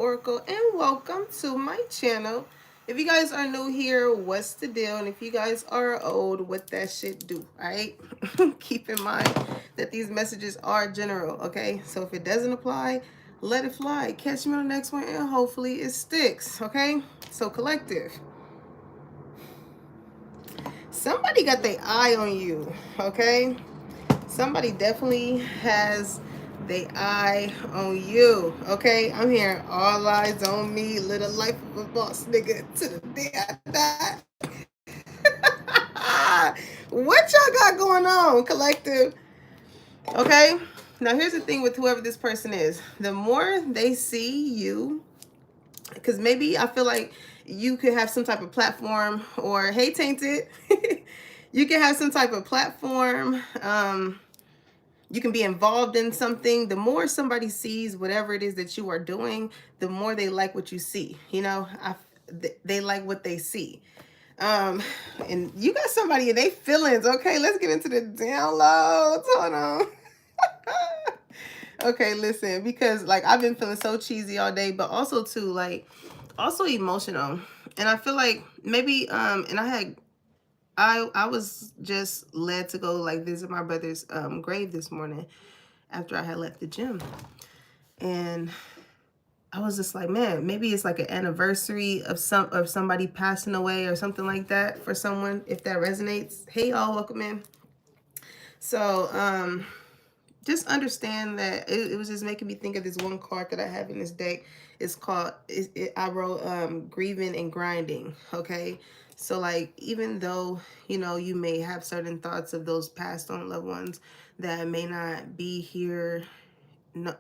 Oracle, and welcome to my channel. If you guys are new here, what's the deal? And if you guys are old, what that shit do, alright? Keep in mind that these messages are general, okay? So if it doesn't apply, let it fly. Catch me on the next one, and hopefully it sticks, okay? So collective, somebody got their eye on you, okay? Somebody definitely has the eye on you. Okay, I'm hearing all eyes on me, little life of a boss nigga to the day I die. What y'all got going on, collective? Okay, now here's the thing with whoever this person is. The more they see you, because maybe I feel like you could have some type of platform, or hey, tainted, you can have some type of platform. You can be involved in something. The more somebody sees whatever it is that you are doing, the more they like what you see. You know, they like what they see. And you got somebody in their feelings. Okay, let's get into the downloads. Hold on. Okay, listen, because like I've been feeling so cheesy all day, but also too like also emotional. And I feel like maybe and I was just led to go like visit my brother's grave this morning after I had left the gym. And I was just like, man, maybe it's like an anniversary of somebody passing away or something like that for someone, if that resonates. Hey y'all, welcome in. So just understand that it was just making me think of this one card that I have in this deck. It's called I wrote grieving and grinding. Okay, so like even though you may have certain thoughts of those passed on loved ones that may not be here, no,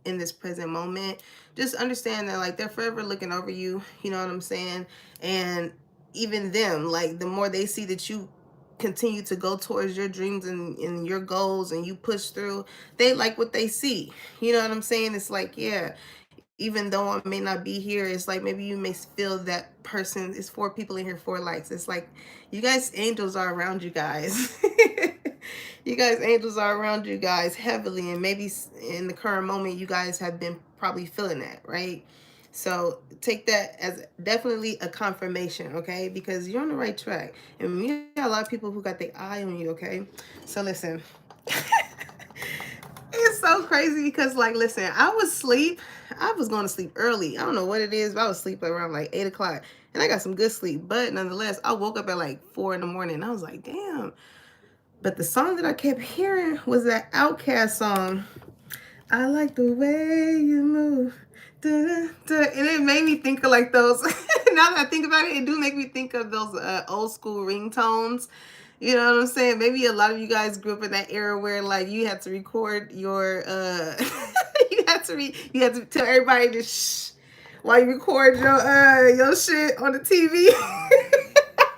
in this present moment, just understand that like they're forever looking over you. You know what I'm saying? And even them, like the more they see that you continue to go towards your dreams and your goals and you push through, they like what they see. You know what I'm saying? It's like, yeah, even though I may not be here, it's like maybe you may feel that person. It's 4 people in here, 4 likes. It's like you guys, angels are around you guys. You guys, angels are around you guys heavily, and maybe in the current moment you guys have been probably feeling that, right? So take that as definitely a confirmation, okay? Because you're on the right track. And you got a lot of people who got their eye on you, okay? So listen. It's so crazy because, like, listen, I was asleep. I was going to sleep early. I don't know what it is, but I was asleep around like 8 o'clock. And I got some good sleep. But nonetheless, I woke up at like 4 in the morning. And I was like, damn. But the song that I kept hearing was that Outkast song. I like the way you move. Da, da. And it made me think of like those. Now that I think about it, it do make me think of those old school ringtones. You know what I'm saying? Maybe a lot of you guys grew up in that era where like you had to record your you had to tell everybody to shh while you record your shit on the TV.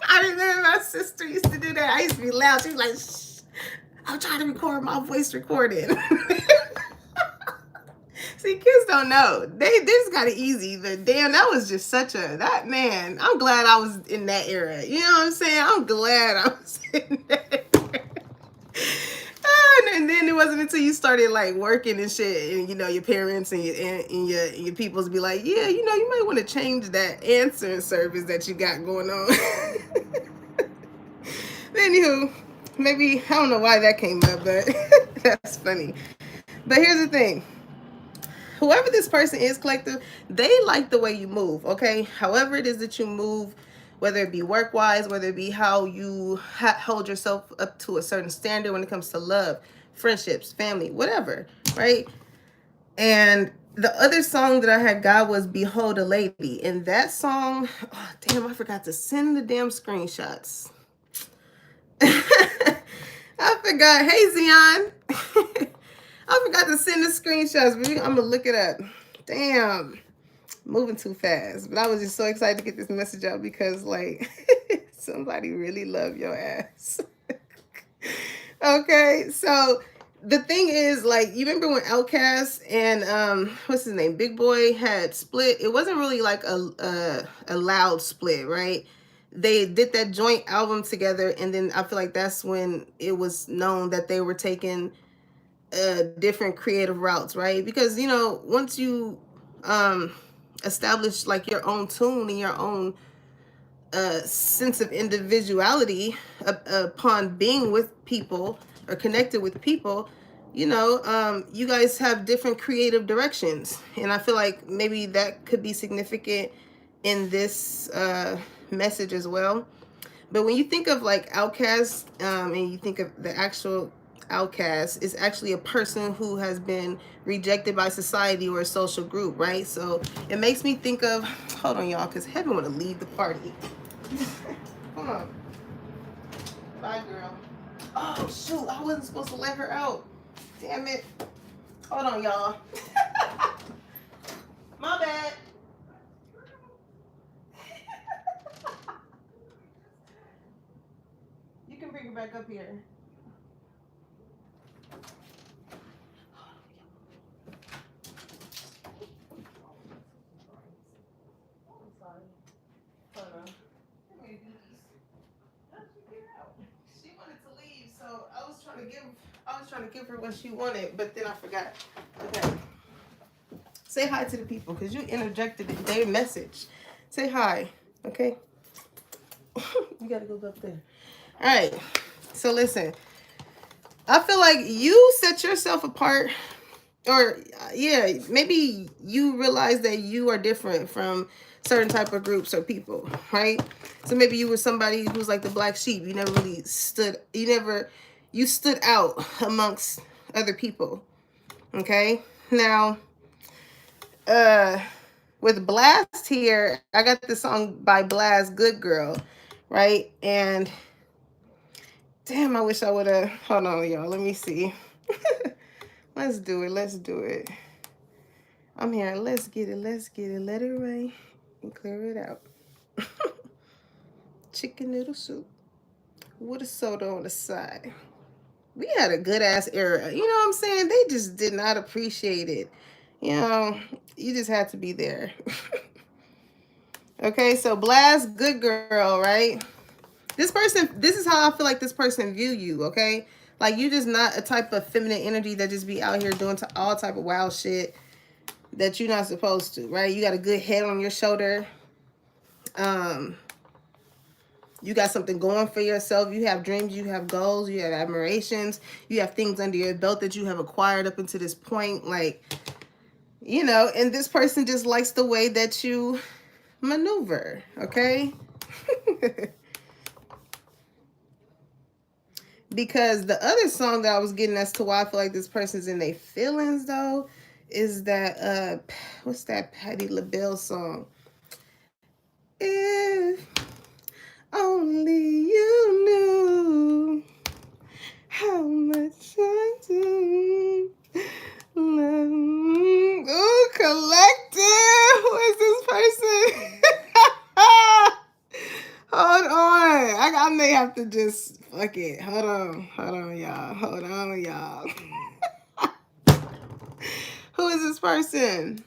I remember my sister used to do that. I used to be loud. She was like, shh, I'm trying to record my voice recording. See, kids don't know. They just got it easy. But damn, that was just that man. I'm glad I was in that era. You know what I'm saying? I'm glad I was in that era. And then it wasn't until you started like working and shit, and your parents and your peoples be like, yeah, you might want to change that answering service that you got going on. Anywho, maybe I don't know why that came up, but that's funny. But here's the thing. Whoever this person is, collective, they like the way you move, okay? However it is that you move, whether it be work-wise, whether it be how you hold yourself up to a certain standard when it comes to love, friendships, family, whatever, right? And the other song that I had got was Behold a Lady. And that song, oh, damn, I forgot to send the damn screenshots. I forgot. Hey, Zion. I forgot to send the screenshots, but I'm going to look it up. Damn. Moving too fast. But I was just so excited to get this message out because, like, somebody really love your ass. Okay, so the thing is, like, you remember when Outkast and what's his name, Big Boy, had split? It wasn't really like a loud split, right? They did that joint album together, and then I feel like that's when it was known that they were taking different creative routes, right? Because once you establish like your own tune and your own sense of individuality upon being with people or connected with people, you guys have different creative directions. And I feel like maybe that could be significant in this message as well. But when you think of like outcast, and you think of the actual outcast, is actually a person who has been rejected by society or a social group, right? So it makes me think of, hold on y'all, because Heaven want to leave the party. Hold on. Bye, girl. Oh, shoot. I wasn't supposed to let her out. Damn it. Hold on, y'all. My bad. You can bring her back up here. I'm sorry. Hold on. She wanted to leave, so I was trying to give her what she wanted, but then I forgot. Okay. Say hi to the people, because you interjected their message. Say hi, okay? You gotta go up there. All right. So listen, I feel like you set yourself apart, or yeah, maybe you realize that you are different from certain type of groups or people, right? So maybe you were somebody who's like the black sheep. You never really you stood out amongst other people. Okay. Now, with Blast here, I got this song by Blast, Good Girl, right? And damn, I wish I would have, hold on y'all, let me see. Let's do it. I'm here, let's get it, let it rain and clear it out. Chicken noodle soup with a soda on the side. We had a good ass era, you know what I'm saying? They just did not appreciate it. You just had to be there. Okay, so Blast, Good Girl, right? This is how I feel like this person view you, okay? Like, you just not a type of feminine energy that just be out here doing all type of wild shit that you're not supposed to, right? You got a good head on your shoulder. You got something going for yourself. You have dreams, you have goals, you have admirations, you have things under your belt that you have acquired up until this point. Like, and this person just likes the way that you maneuver, okay? Because the other song that I was getting as to why I feel like this person's in their feelings, though, is that, what's that Patti LaBelle song? If only you knew how much I do love. Ooh, Collective! Who is this person? Hold on. I may have to just, fuck it. Hold on, y'all. Who is this person?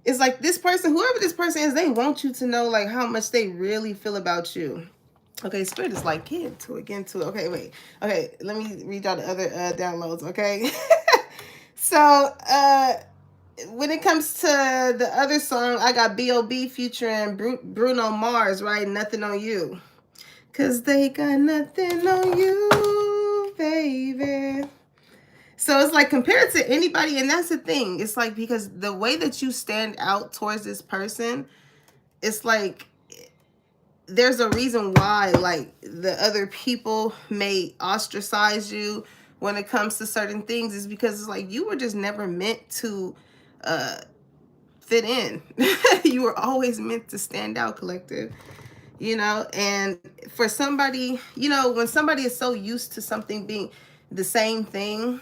It's like this person, whoever this person is, they want you to know like how much they really feel about you. Okay, Spirit is like, get into it. Okay, wait. Okay, let me read y'all the other downloads, okay? So, when it comes to the other song, I got B.O.B. featuring Bruno Mars, right? Nothing on You. Because they got nothing on you, baby. So it's like compared to anybody, and that's the thing. It's like because the way that you stand out towards this person, it's like there's a reason why like the other people may ostracize you when it comes to certain things, is because it's like you were just never meant to fit in. You were always meant to stand out, Collective. And for somebody, when somebody is so used to something being the same thing,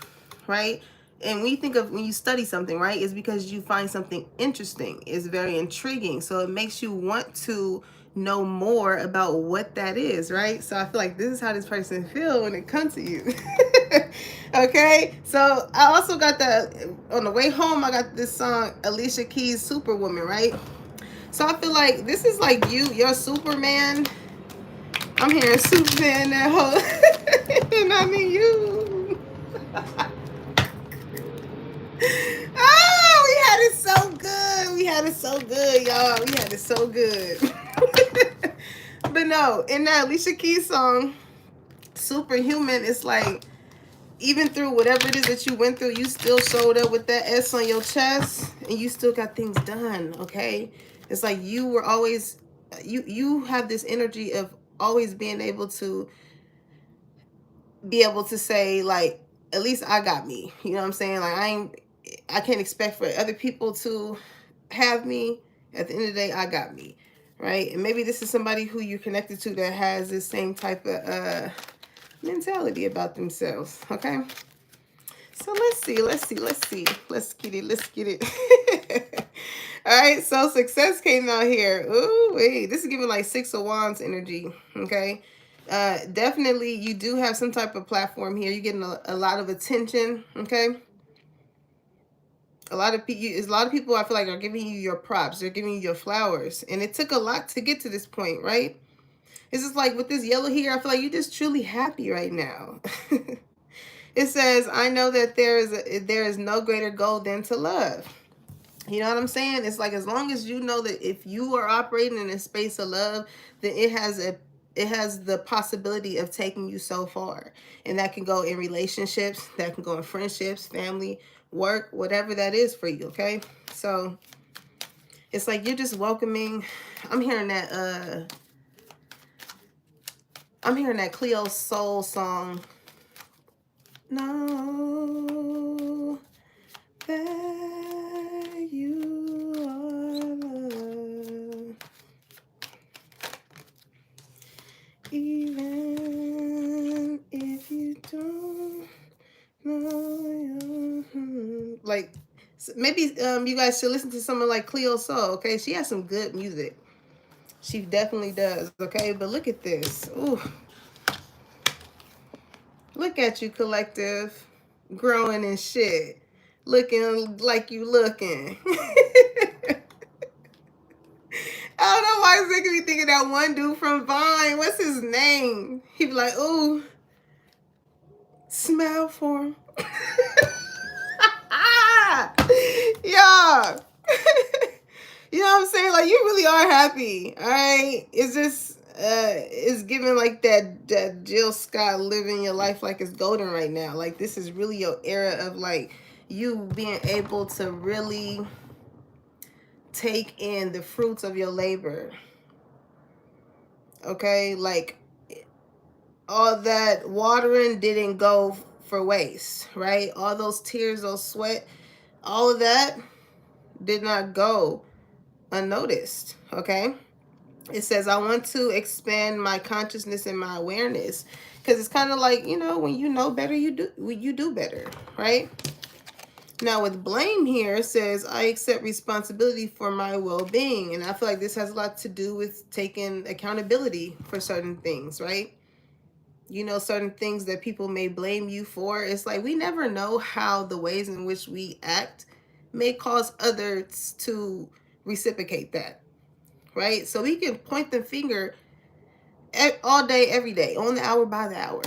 right? And when you study something, right, it's because you find something interesting. It's very intriguing. So it makes you want to know more about what that is, right? So I feel like this is how this person feels when it comes to you. Okay, so I also got on the way home, I got this song, Alicia Keys, Superwoman, right? So I feel like this is like you're Superman. I'm hearing Superman that whole, and I mean you. Oh, we had it so good. had it so good, y'all. We had it so good. But no, in that Alicia Keys song, Superhuman, it's like, even through whatever it is that you went through, you still showed up with that S on your chest and you still got things done, okay? It's like you were always, you have this energy of always being able to say, like, at least I got me. You know what I'm saying? Like, I can't expect for other people to have me. At the end of the day, I got me, right? And maybe this is somebody who you're connected to that has this same type of mentality about themselves, okay? So let's see. Let's get it. All right, so success came out here. Ooh, wait, this is giving like Six of Wands energy, okay? Definitely you do have some type of platform here. You're getting a lot of attention, okay? A lot of people I feel like are giving you your props. They're giving you your flowers. And it took a lot to get to this point, right? It's just like with this yellow here, I feel like you're just truly happy right now. It says, I know that there is no greater goal than to love. You know what I'm saying? It's like, as long as you know that if you are operating in a space of love, then it has the possibility of taking you so far. And that can go in relationships, that can go in friendships, family, work, whatever that is for you, okay? So it's like you're just welcoming. I'm hearing that Cleo Soul song. Know that you are loved, even if you don't know. Like, maybe you guys should listen to someone like Cleo Soul, okay? She has some good music. She definitely does, okay? But look at this. Ooh. Look at you, collective, growing and shit, looking like you looking. I don't know why it's making me think of that one dude from Vine. What's his name? He'd be like, ooh, smile for him. Yeah. You know what I'm saying? Like, you really are happy, all right? It's just, it's giving like that Jill Scott living your life like it's golden right now. Like, this is really your era of like you being able to really take in the fruits of your labor. Okay? Like, all that watering didn't go for waste, right? All those tears, those sweat, all of that did not go unnoticed, okay? It says, I want to expand my consciousness and my awareness, because it's kind of like, you know, when you know better, you do better, right? Now with blame here, it says, I accept responsibility for my well-being. And I feel like this has a lot to do with taking accountability for certain things, right? You know, certain things that people may blame you for. It's like, we never know how the ways in which we act may cause others to reciprocate that, right? So we can point the finger all day, every day, on the hour, by the hour.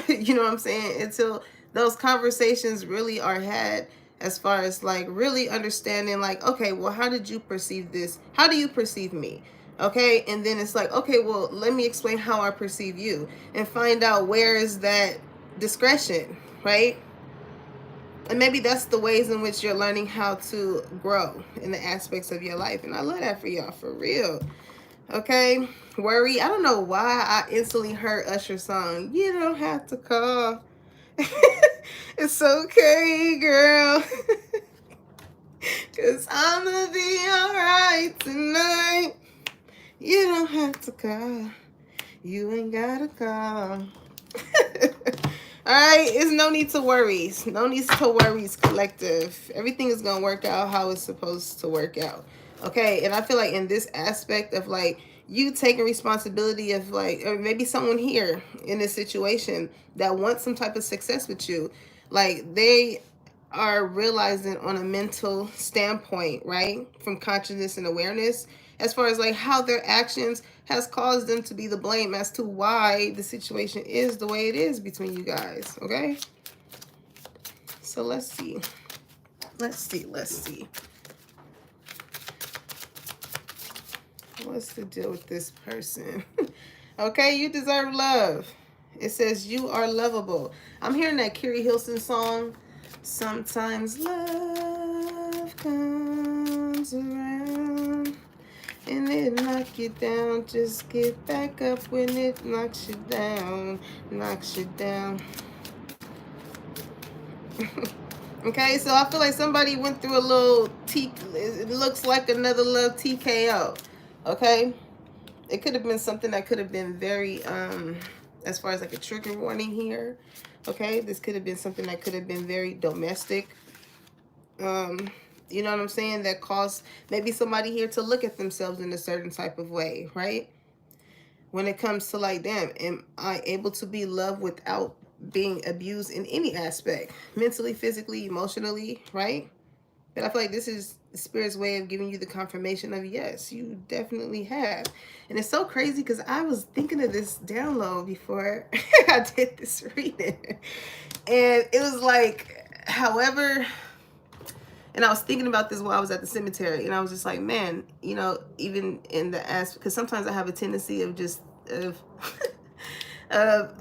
You know what I'm saying? Until those conversations really are had, as far as like really understanding, like, okay, well, how did you perceive this? How do you perceive me? Okay, and then it's like, okay, well, let me explain how I perceive you, and find out where is that discretion, right? And maybe that's the ways in which you're learning how to grow in the aspects of your life. And I love that for y'all, for real. Okay, worry. I don't know why I instantly heard Usher's song, You Don't Have to Call. It's okay, girl. Cause I'm gonna be alright tonight. You don't have to call. You ain't gotta call. Alright, it's no need to worries. No need to worries, collective. Everything is gonna work out how it's supposed to work out. Okay, and I feel like in this aspect of like you taking responsibility of like, or maybe someone here in this situation that wants some type of success with you, like they are realizing on a mental standpoint, right, from consciousness and awareness, as far as like how their actions has caused them to be the blame as to why the situation is the way it is between you guys. Okay, so let's see. What's the deal with this person? Okay, you deserve love. It says you are lovable. I'm hearing that Carrie Hilson song. Sometimes love comes around and it knock you down. Just get back up when it knocks you down. Knocks you down. Okay, so I feel like somebody went through a little it looks like another little TKO. Okay, it could have been something that could have been very as far as like a trigger warning here. Okay, this could have been something that could have been very domestic. You know what I'm saying? That caused maybe somebody here to look at themselves in a certain type of way, right? When it comes to like, damn, am I able to be loved without being abused in any aspect, mentally, physically, emotionally, right? But I feel like this is Spirit's way of giving you the confirmation of yes, you definitely have. And it's so crazy because I was thinking of this download before I did this reading. And it was like, however, and I was thinking about this while I was at the cemetery, and I was just like, man, you know, even in the aspect, because sometimes I have a tendency of just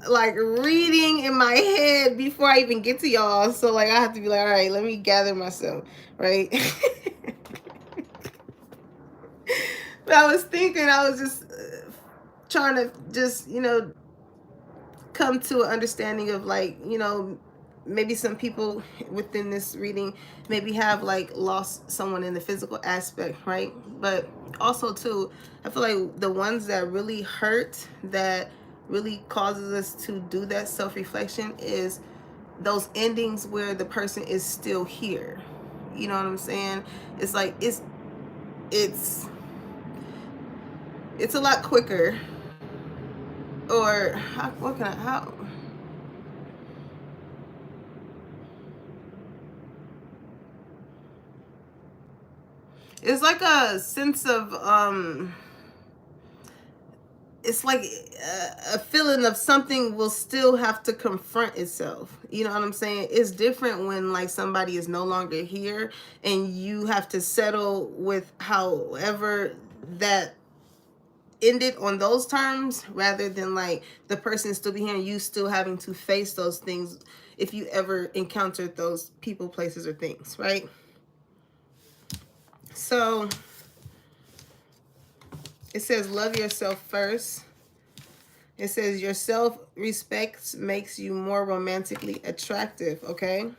like reading in my head before I even get to y'all. So like I have to be like, all right, let me gather myself, right? But I was thinking, I was just trying to just, you know, come to an understanding of like, you know, maybe some people within this reading maybe have like lost someone in the physical aspect, right? But also too, I feel like the ones that really hurt, that really causes us to do that self-reflection, is those endings where the person is still here. You know what I'm saying? It's like it's a lot quicker. Or what can I, how it's like a sense of it's like a feeling of something will still have to confront itself. You know what I'm saying? It's different when like somebody is no longer here and you have to settle with however that ended on those terms, rather than like the person still be here and you still having to face those things if you ever encountered those people, places, or things, right? So it says love yourself first. It says your self-respect makes you more romantically attractive, okay?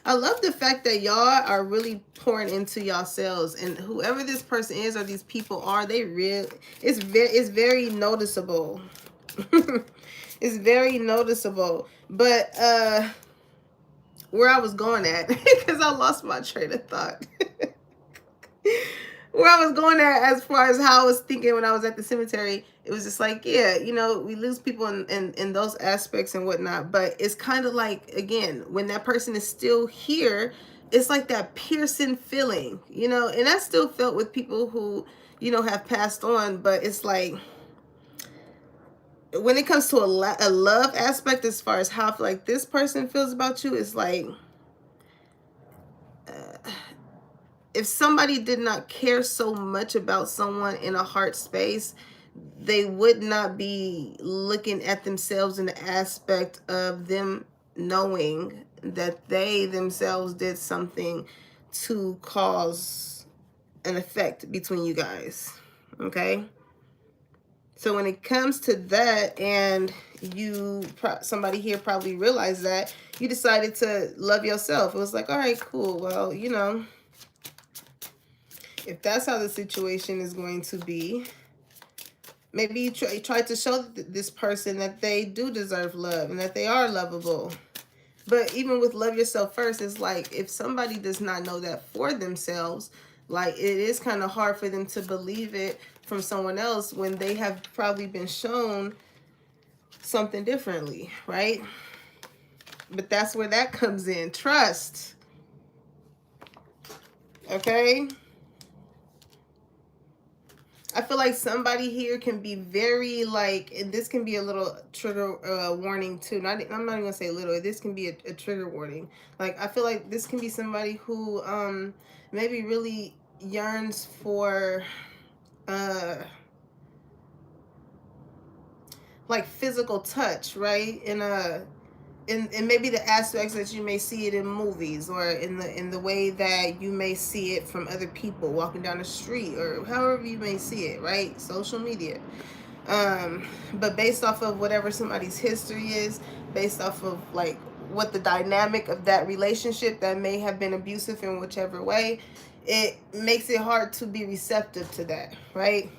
I love the fact that y'all are really pouring into yourselves, and whoever this person is or these people are, they really, it's very noticeable. It's very noticeable. But where I was going at, because I lost my train of thought. Where I was going at as far as how I was thinking when I was at the cemetery, it was just like, yeah, you know, we lose people in those aspects and whatnot. But it's kind of like, again, when that person is still here, it's like that piercing feeling, you know, and I still felt with people who, you know, have passed on. But it's like, when it comes to a love aspect, as far as how I feel like this person feels about you, it's like, if somebody did not care so much about someone in a heart space, they would not be looking at themselves in the aspect of them knowing that they themselves did something to cause an effect between you guys. Okay? So when it comes to that, and somebody here probably realized that, you decided to love yourself. It was like, all right, cool. Well, you know, if that's how the situation is going to be, maybe you try to show this person that they do deserve love and that they are lovable. But even with love yourself first, it's like, if somebody does not know that for themselves, like, it is kind of hard for them to believe it from someone else when they have probably been shown something differently, right? But that's where that comes in. Trust. Okay? I feel like somebody here can be very like, and this can be a little trigger warning too. I'm not even gonna say little. This can be a trigger warning. Like, I feel like this can be somebody who maybe really yearns for like physical touch, right? In maybe the aspects that you may see it in movies, or in the way that you may see it from other people walking down the street, or however you may see it, right? Social media. But based off of whatever somebody's history is, based off of like what the dynamic of that relationship that may have been abusive in whichever way, it makes it hard to be receptive to that, right?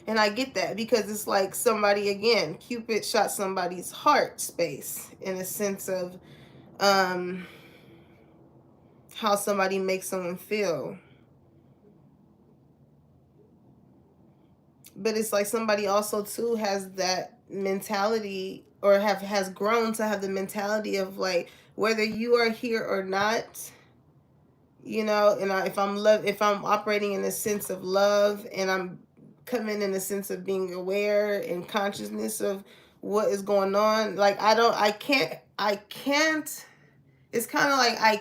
And I get that, because it's like somebody, again, Cupid shot somebody's heart space in a sense of how somebody makes someone feel. But it's like somebody also too has that mentality, or has grown to have the mentality of like, whether you are here or not, you know, and if I'm operating in a sense of love, and I'm coming in a sense of being aware and consciousness of what is going on, like I can't, it's kind of like I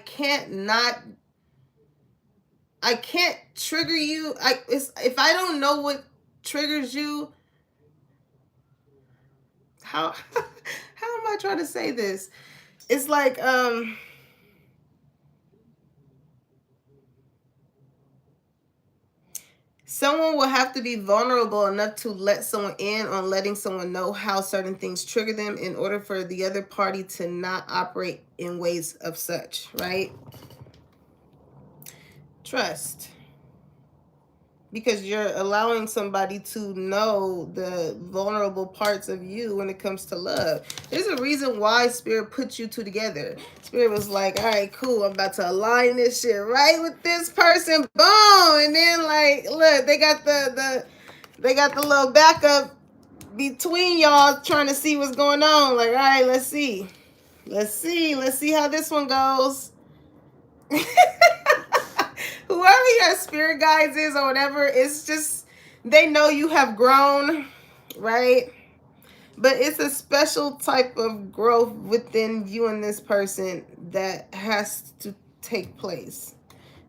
can't trigger you. If I don't know what triggers you, how how am I trying to say this? It's like someone will have to be vulnerable enough to let someone in on letting someone know how certain things trigger them, in order for the other party to not operate in ways of such, right? Trust. Because you're allowing somebody to know the vulnerable parts of you when it comes to love. There's a reason why Spirit put you two together. Spirit was like, all right, cool, I'm about to align this shit right with this person. Boom. And then like, look, they got the little backup between y'all trying to see what's going on. Like, all right, let's see. Let's see how this one goes. Whoever your spirit guides is or whatever, it's just, they know you have grown, right? But it's a special type of growth within you and this person that has to take place.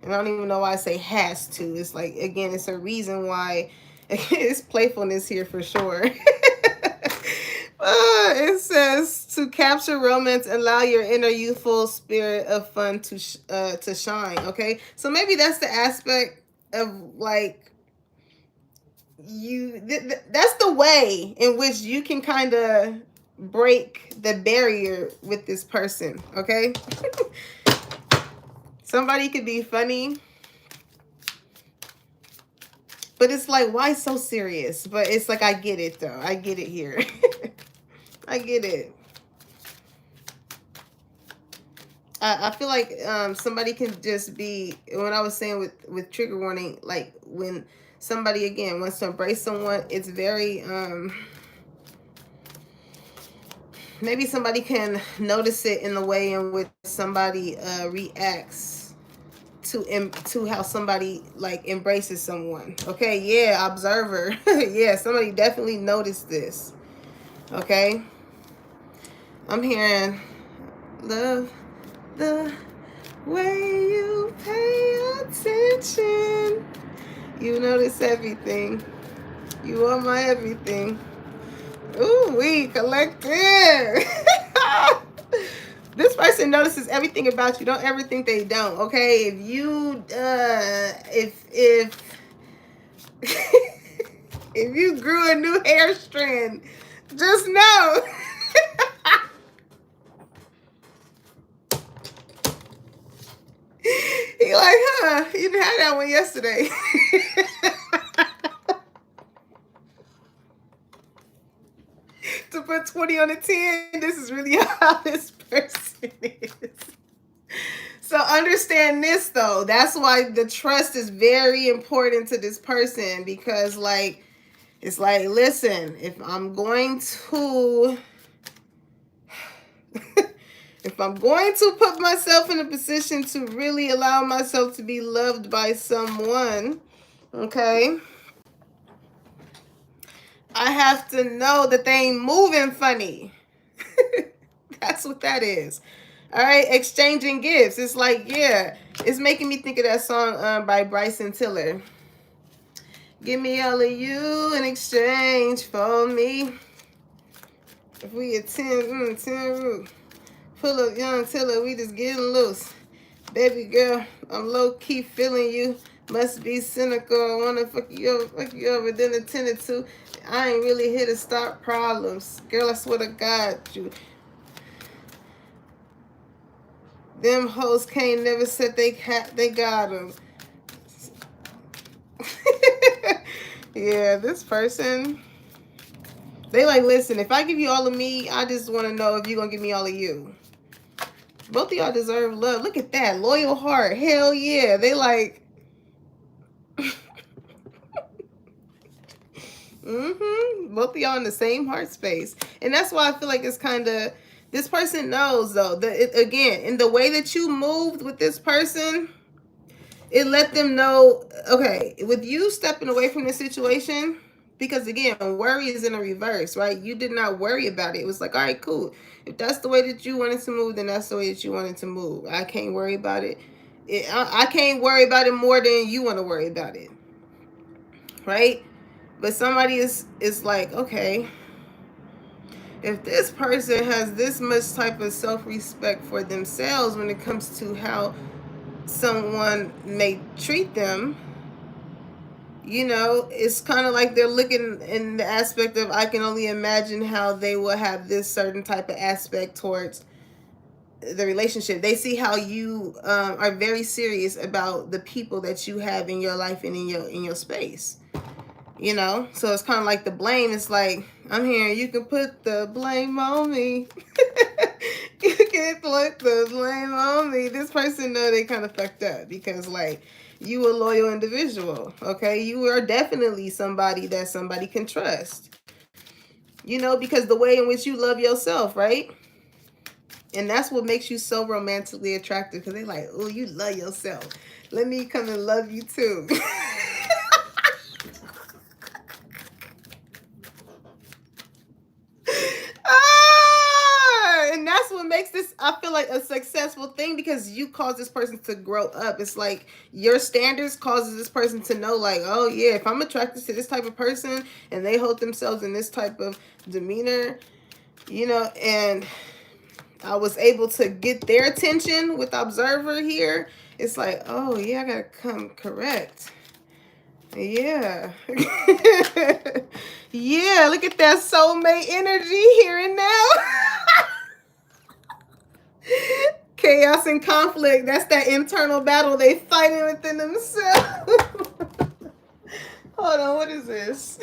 And I don't even know why I say has to. It's like, again, it's a reason why. It's playfulness here for sure. It says, to capture romance, allow your inner youthful spirit of fun to shine. Okay, so maybe that's the aspect of like that's the way in which you can kind of break the barrier with this person. Okay. Somebody could be funny, but it's like, why so serious? But it's like, I get it though. I get it here. I get it. I feel like somebody can just be, when I was saying with trigger warning, like when somebody, again, wants to embrace someone, it's very, maybe somebody can notice it in the way in which somebody reacts to how somebody like embraces someone. Okay, yeah, observer. Yeah, somebody definitely noticed this. Okay, I'm hearing love the way you pay attention. You notice everything. You are my everything. Ooh, we collective. This person notices everything about you. Don't ever think they don't. Okay, if you if if you grew a new hair strand, just know. He like, huh? You didn't have that one yesterday. To put 20 on a 10, this is really how this person is. So understand this though. That's why the trust is very important to this person, because like, it's like, listen, if I'm going to if I'm going to put myself in a position to really allow myself to be loved by someone, okay, I have to know that they ain't moving funny. That's what that is. All right, exchanging gifts. It's like, yeah, it's making me think of that song by Bryson Tiller. Give me all of you in exchange for me. If we attend 10 root, full of young Tiller, we just getting loose. Baby girl, I'm low key feeling you. Must be cynical. I wanna fuck you over, then attended to. I ain't really here to stop problems. Girl, I swear to God, you. Them hoes can't never said they got them. Yeah, this person, they like, listen, if I give you all of me, I just want to know if you're going to give me all of you. Both of y'all deserve love. Look at that. Loyal heart. Hell yeah. They like, both of y'all in the same heart space. And that's why I feel like it's kind of, this person knows though, that again, in the way that you moved with this person, it let them know, okay, with you stepping away from the situation, because again, worry is in a reverse, right? You did not worry about it. It was like, all right, cool. If that's the way that you wanted to move, then that's the way that you wanted to move. I can't worry about it. I can't worry about it more than you want to worry about it, right? But somebody is like, okay, if this person has this much type of self-respect for themselves when it comes to how someone may treat them, it's kind of like they're looking in the aspect of, I can only imagine how they will have this certain type of aspect towards the relationship. They see how you are very serious about the people that you have in your life and in your space. So it's kind of like the blame. It's like, I'm here, you can put the blame on me. You can put the blame on me. This person know they kind of fucked up because like, you a loyal individual, okay? You are definitely somebody that somebody can trust, because the way in which you love yourself, right? And that's what makes you so romantically attractive, because they like, oh, you love yourself, let me come and love you too. And that's what makes this, I feel like, a successful thing, because you cause this person to grow up. It's like your standards causes this person to know, like, oh yeah, if I'm attracted to this type of person and they hold themselves in this type of demeanor, and I was able to get their attention with Observer here, it's like, oh yeah, I gotta come correct. Yeah. Yeah, look at that soulmate energy here and now. Chaos and conflict. That's that internal battle they fighting within themselves. Hold on, what is this?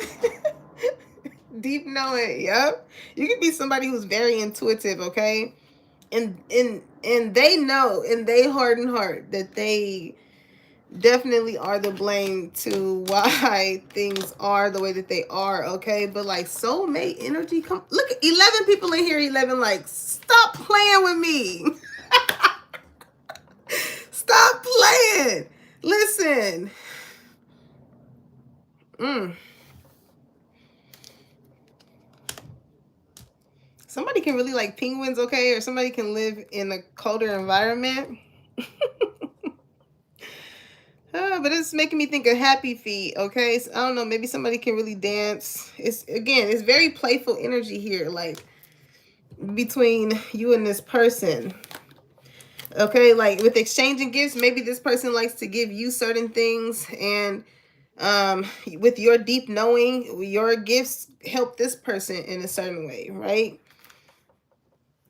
Deep knowing. Yep. You can be somebody who's very intuitive, okay? And they know in their heart and heart that they definitely are the blame to why things are the way that they are, okay? But like soulmate energy, come look, 11 people in here, 11 like, stop playing with me. Stop playing. Listen. Somebody can really like penguins, okay? Or somebody can live in a colder environment. But it's making me think of Happy Feet, okay? So, I don't know, maybe somebody can really dance. It's very playful energy here, like between you and this person. Okay, like with exchanging gifts, maybe this person likes to give you certain things, and with your deep knowing, your gifts help this person in a certain way, right?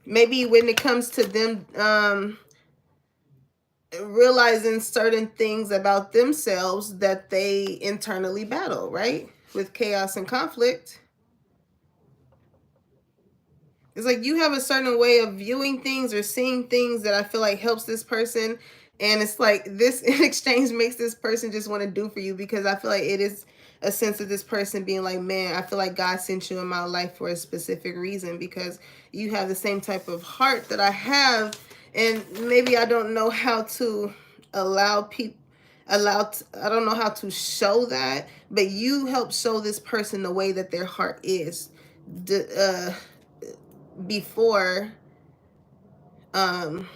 Maybe when it comes to them realizing certain things about themselves that they internally battle, right? With chaos and conflict. It's like you have a certain way of viewing things or seeing things that I feel like helps this person. And it's like this in exchange makes this person just want to do for you, because I feel like it is a sense of this person being like, man, I feel like God sent you in my life for a specific reason, because you have the same type of heart that I have. And maybe I don't know how to allow people, I don't know how to show that, but you help show this person the way that their heart is. Before um,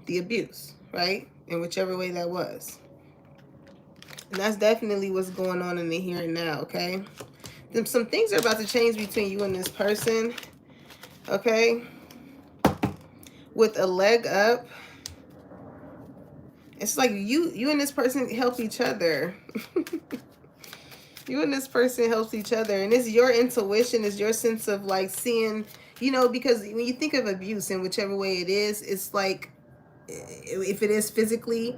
the abuse, right? In whichever way that was. And that's definitely what's going on in the here and now, okay? Then some things are about to change between you and this person, okay? With a leg up, it's like you and this person help each other. You and this person helps each other, and it's your intuition, it's your sense of like seeing, you know, because when you think of abuse in whichever way it is, it's like if it is physically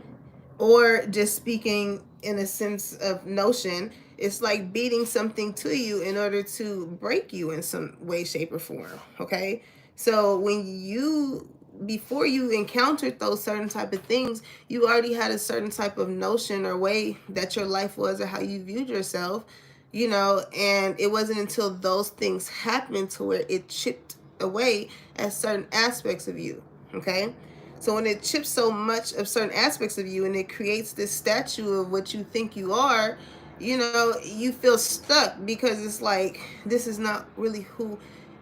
or just speaking in a sense of notion, it's like beating something to you in order to break you in some way, shape, or form. Okay, so when you, before you encountered those certain type of things, you already had a certain type of notion or way that your life was or how you viewed yourself, you know, and it wasn't until those things happened to where it chipped away at certain aspects of you. Okay, so when it chips so much of certain aspects of you and it creates this statue of what you think you are, you know, you feel stuck because it's like, this is not really who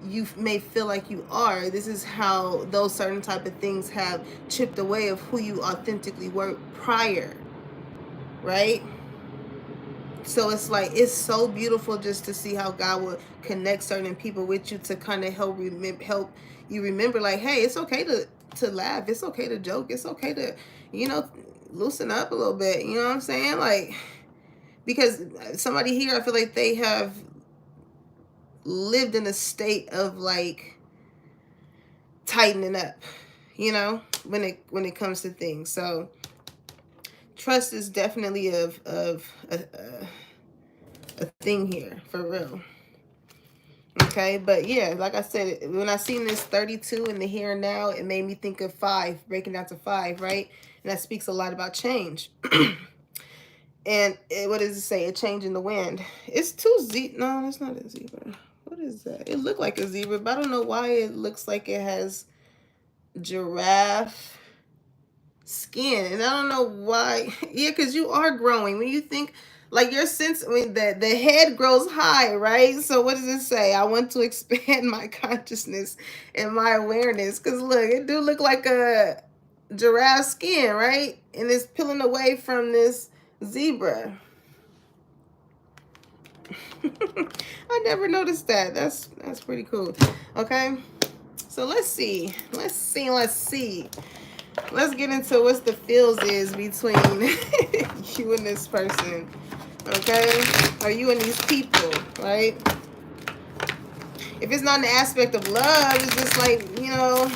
you may feel like you are. This is how those certain type of things have chipped away of who you authentically were prior, right? So it's like, it's so beautiful just to see how God will connect certain people with you to kind of help you remember, like, hey, it's okay to laugh, it's okay to joke, it's okay to, you know, loosen up a little bit, you know what I'm saying? Like, because somebody here, I feel like they have lived in a state of like tightening up, you know, when it comes to things. So trust is definitely of a thing here for real. Okay, but yeah, like I said, when I seen this 32 in the here and now, it made me think of 5, breaking down to 5, right? And that speaks a lot about change. And what does it say? A change in the wind. It's no, it's not a zebra. What is that? It looked like a zebra, but I don't know why it looks like it has giraffe skin, and I don't know why. Yeah, because you are growing. When you think, like, your sense, I mean, the head grows high, right? So what does it say? I want to expand my consciousness and my awareness. Because look, it do look like a giraffe skin, right? And it's peeling away from this zebra. I never noticed that. That's pretty cool. Okay, so let's see. Let's get into what the feels is between you and this person. Okay, or you and these people, right? If it's not an aspect of love, it's just like, you know,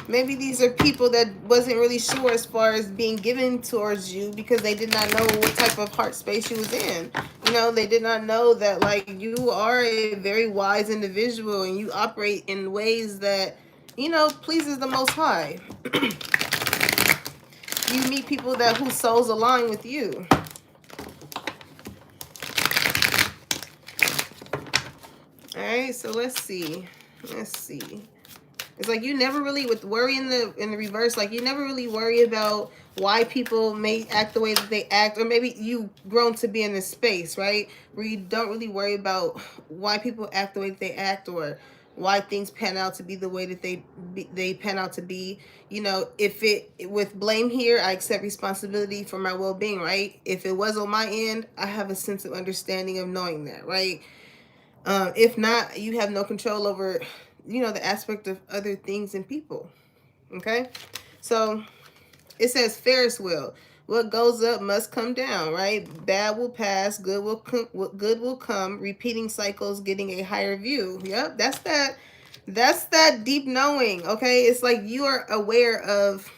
maybe these are people that wasn't really sure as far as being given towards you because they did not know what type of heart space you was in. You know, they did not know that, like, you are a very wise individual and you operate in ways that, you know, pleases the Most High. You meet people that whose souls align with you. All right, so let's see. It's like you never really, with worry in the reverse, like you never really worry about why people may act the way that they act, or maybe you grown to be in this space, right, where you don't really worry about why people act the way that they act, or why things pan out to be the way that they pan out to be. You know, if it, with blame here, I accept responsibility for my well-being, right? If it was on my end, I have a sense of understanding of knowing that, right? If not, you have no control over, you know, the aspect of other things and people. Okay, so it says Ferris wheel. What goes up must come down, right? Bad will pass, good will come. Good will come. Repeating cycles, getting a higher view. Yep, that's that. That's that deep knowing. Okay, it's like you are aware of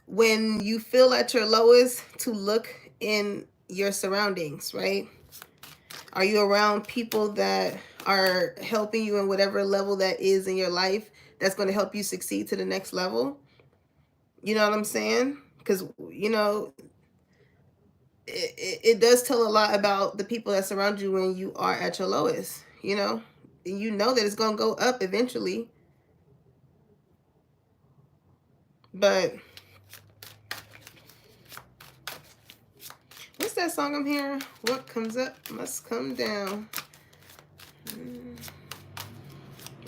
when you feel at your lowest to look in your surroundings, right? Are you around people that are helping you in whatever level that is in your life that's going to help you succeed to the next level? You know what I'm saying? Because, you know, it does tell a lot about the people that surround you when you are at your lowest, you know? You know that it's going to go up eventually. But what's that song I'm hearing? What comes up must come down.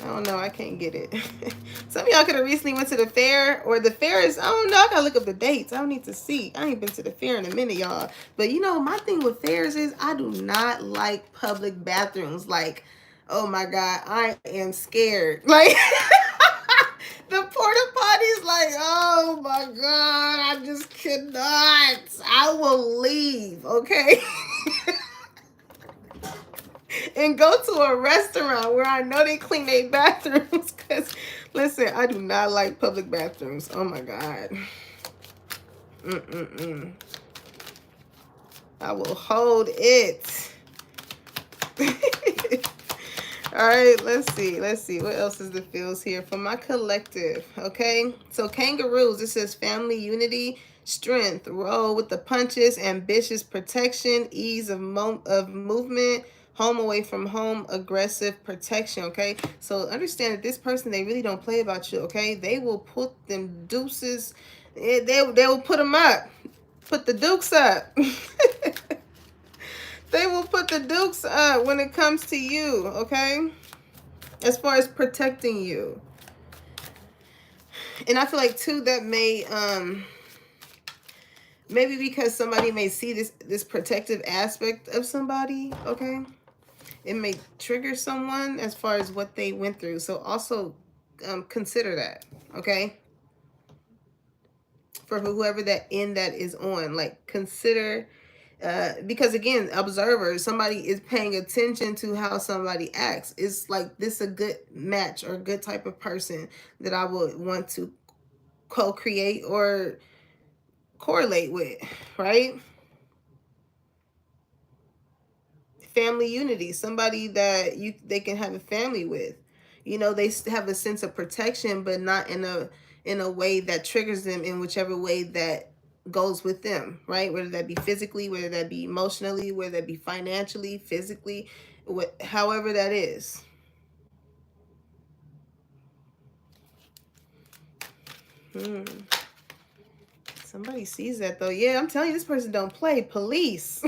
I don't know. I can't get it. Some of y'all could have recently went to the fair, or the fair is, I don't know. I gotta look up the dates. I don't need to see. I ain't been to the fair in a minute, y'all. But you know, my thing with fairs is I do not like public bathrooms. Like, oh my God, I am scared. Like, the porta potties, like, oh my God, I just cannot. I will leave, okay? And go to a restaurant where I know they clean their bathrooms. Because, listen, I do not like public bathrooms. Oh my God. Mm-mm-mm. I will hold it. All right, let's see. Let's see. What else is the feels here for my collective? Okay. So kangaroos, it says family unity, strength, roll with the punches, ambitious protection, ease of movement, home away from home, aggressive protection. Okay. So understand that this person, they really don't play about you. Okay. They will put them deuces. They will put them up. Put the dukes up. They will put the dukes up when it comes to you, okay? As far as protecting you. And I feel like too that may maybe because somebody may see this protective aspect of somebody, okay? It may trigger someone as far as what they went through. So also consider that, okay? For whoever that end that is on, like consider because again, observers, somebody is paying attention to how somebody acts. It's like this a good match or a good type of person that I would want to co-create or correlate with, right? Family unity, somebody that they can have a family with. You know, they have a sense of protection, but not in a way that triggers them in whichever way that goes with them, right? Whether that be physically, whether that be emotionally, whether that be financially, physically, however that is. Somebody sees that though. Yeah, I'm telling you, this person don't play. Police.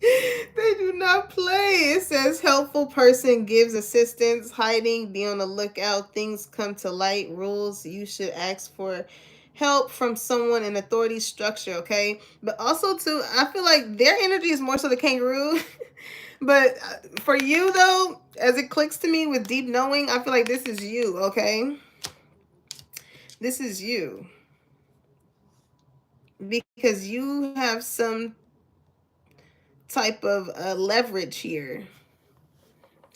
They do not play. It says helpful person gives assistance, hiding, be on the lookout, things come to light, rules, you should ask for help from someone in authority structure, okay? But also too, I feel like their energy is more so the kangaroo. But for you though, as it clicks to me with deep knowing, I feel like this is you, okay? This is you. Because you have some type of leverage here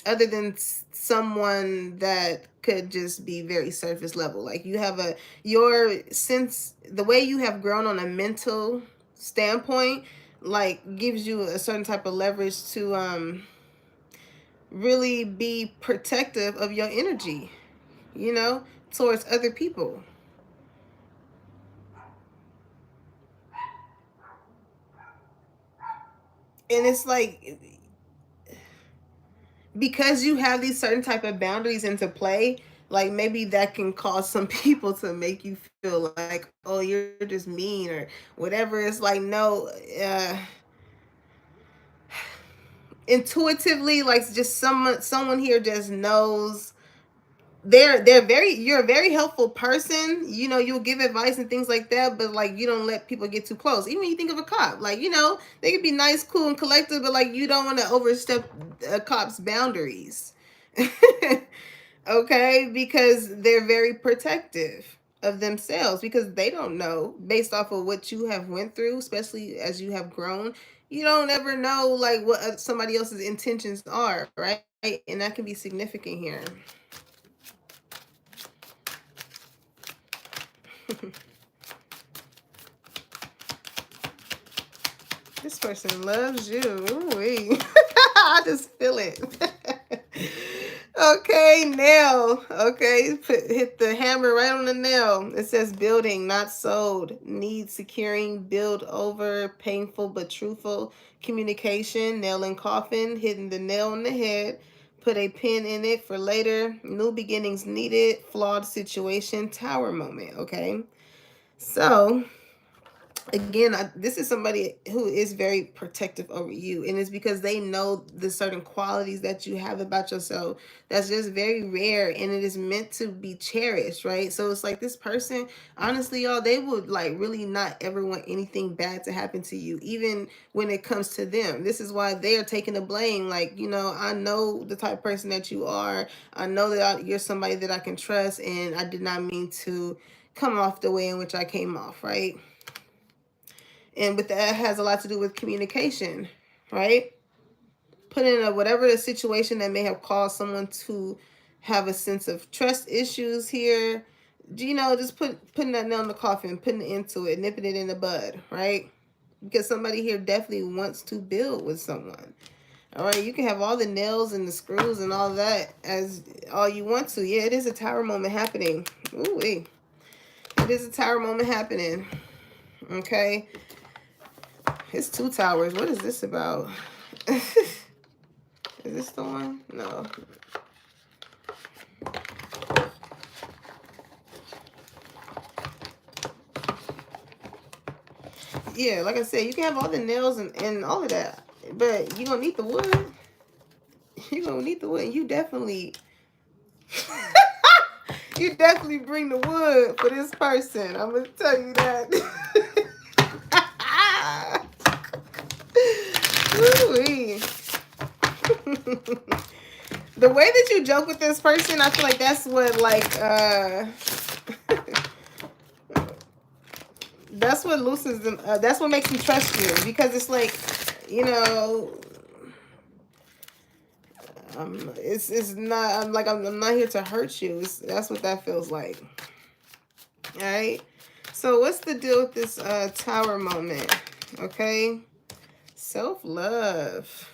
other than someone that could just be very surface level. Like you have your sense, the way you have grown on a mental standpoint, like gives you a certain type of leverage to really be protective of your energy, you know, towards other people. And it's like, because you have these certain type of boundaries into play, like maybe that can cause some people to make you feel like, oh, you're just mean or whatever. It's like, no, intuitively, like just someone here just knows they're very, you're a very helpful person, you know, you'll give advice and things like that, but like you don't let people get too close. Even when you think of a cop, like, you know, they could be nice, cool, and collected, but like you don't want to overstep a cop's boundaries. Okay, because they're very protective of themselves, because they don't know, based off of what you have went through, especially as you have grown, you don't ever know like what somebody else's intentions are, right? And that can be significant here. This person loves you. Ooh-wee. I just feel it. Okay, nail. Okay, hit the hammer right on the nail. It says building, not sold. Need securing, build over, painful but truthful. Communication, nail and coffin, hitting the nail on the head. Put a pin in it for later. New beginnings needed. Flawed situation, tower moment. Okay, so again, this is somebody who is very protective over you, and it's because they know the certain qualities that you have about yourself that's just very rare, and it is meant to be cherished, right? So it's like this person, honestly, y'all, they would like really not ever want anything bad to happen to you, even when it comes to them. This is why they are taking the blame. Like, I know the type of person that you are. I know that you're somebody that I can trust, and I did not mean to come off the way in which I came off, right? And with that has a lot to do with communication, right? Put in whatever the situation that may have caused someone to have a sense of trust issues here. Just putting that nail in the coffin, putting it into it, nipping it in the bud, right? Because somebody here definitely wants to build with someone. All right, you can have all the nails and the screws and all that as all you want to. Yeah, it is a tower moment happening. Ooh, it is a tower moment happening. Okay. It's two towers. What is this about? Is this the one? No. Yeah, like I said, you can have all the nails and all of that, but you're going to need the wood. You're going to need the wood. And you definitely... you definitely bring the wood for this person. I'm going to tell you that. Ooh-wee. The way that you joke with this person, I feel like that's what that's what loosens them. That's what makes them trust you, because it's like, it's not. I'm not here to hurt you. That's what that feels like. All right. So what's the deal with this tower moment? Okay. Self-love.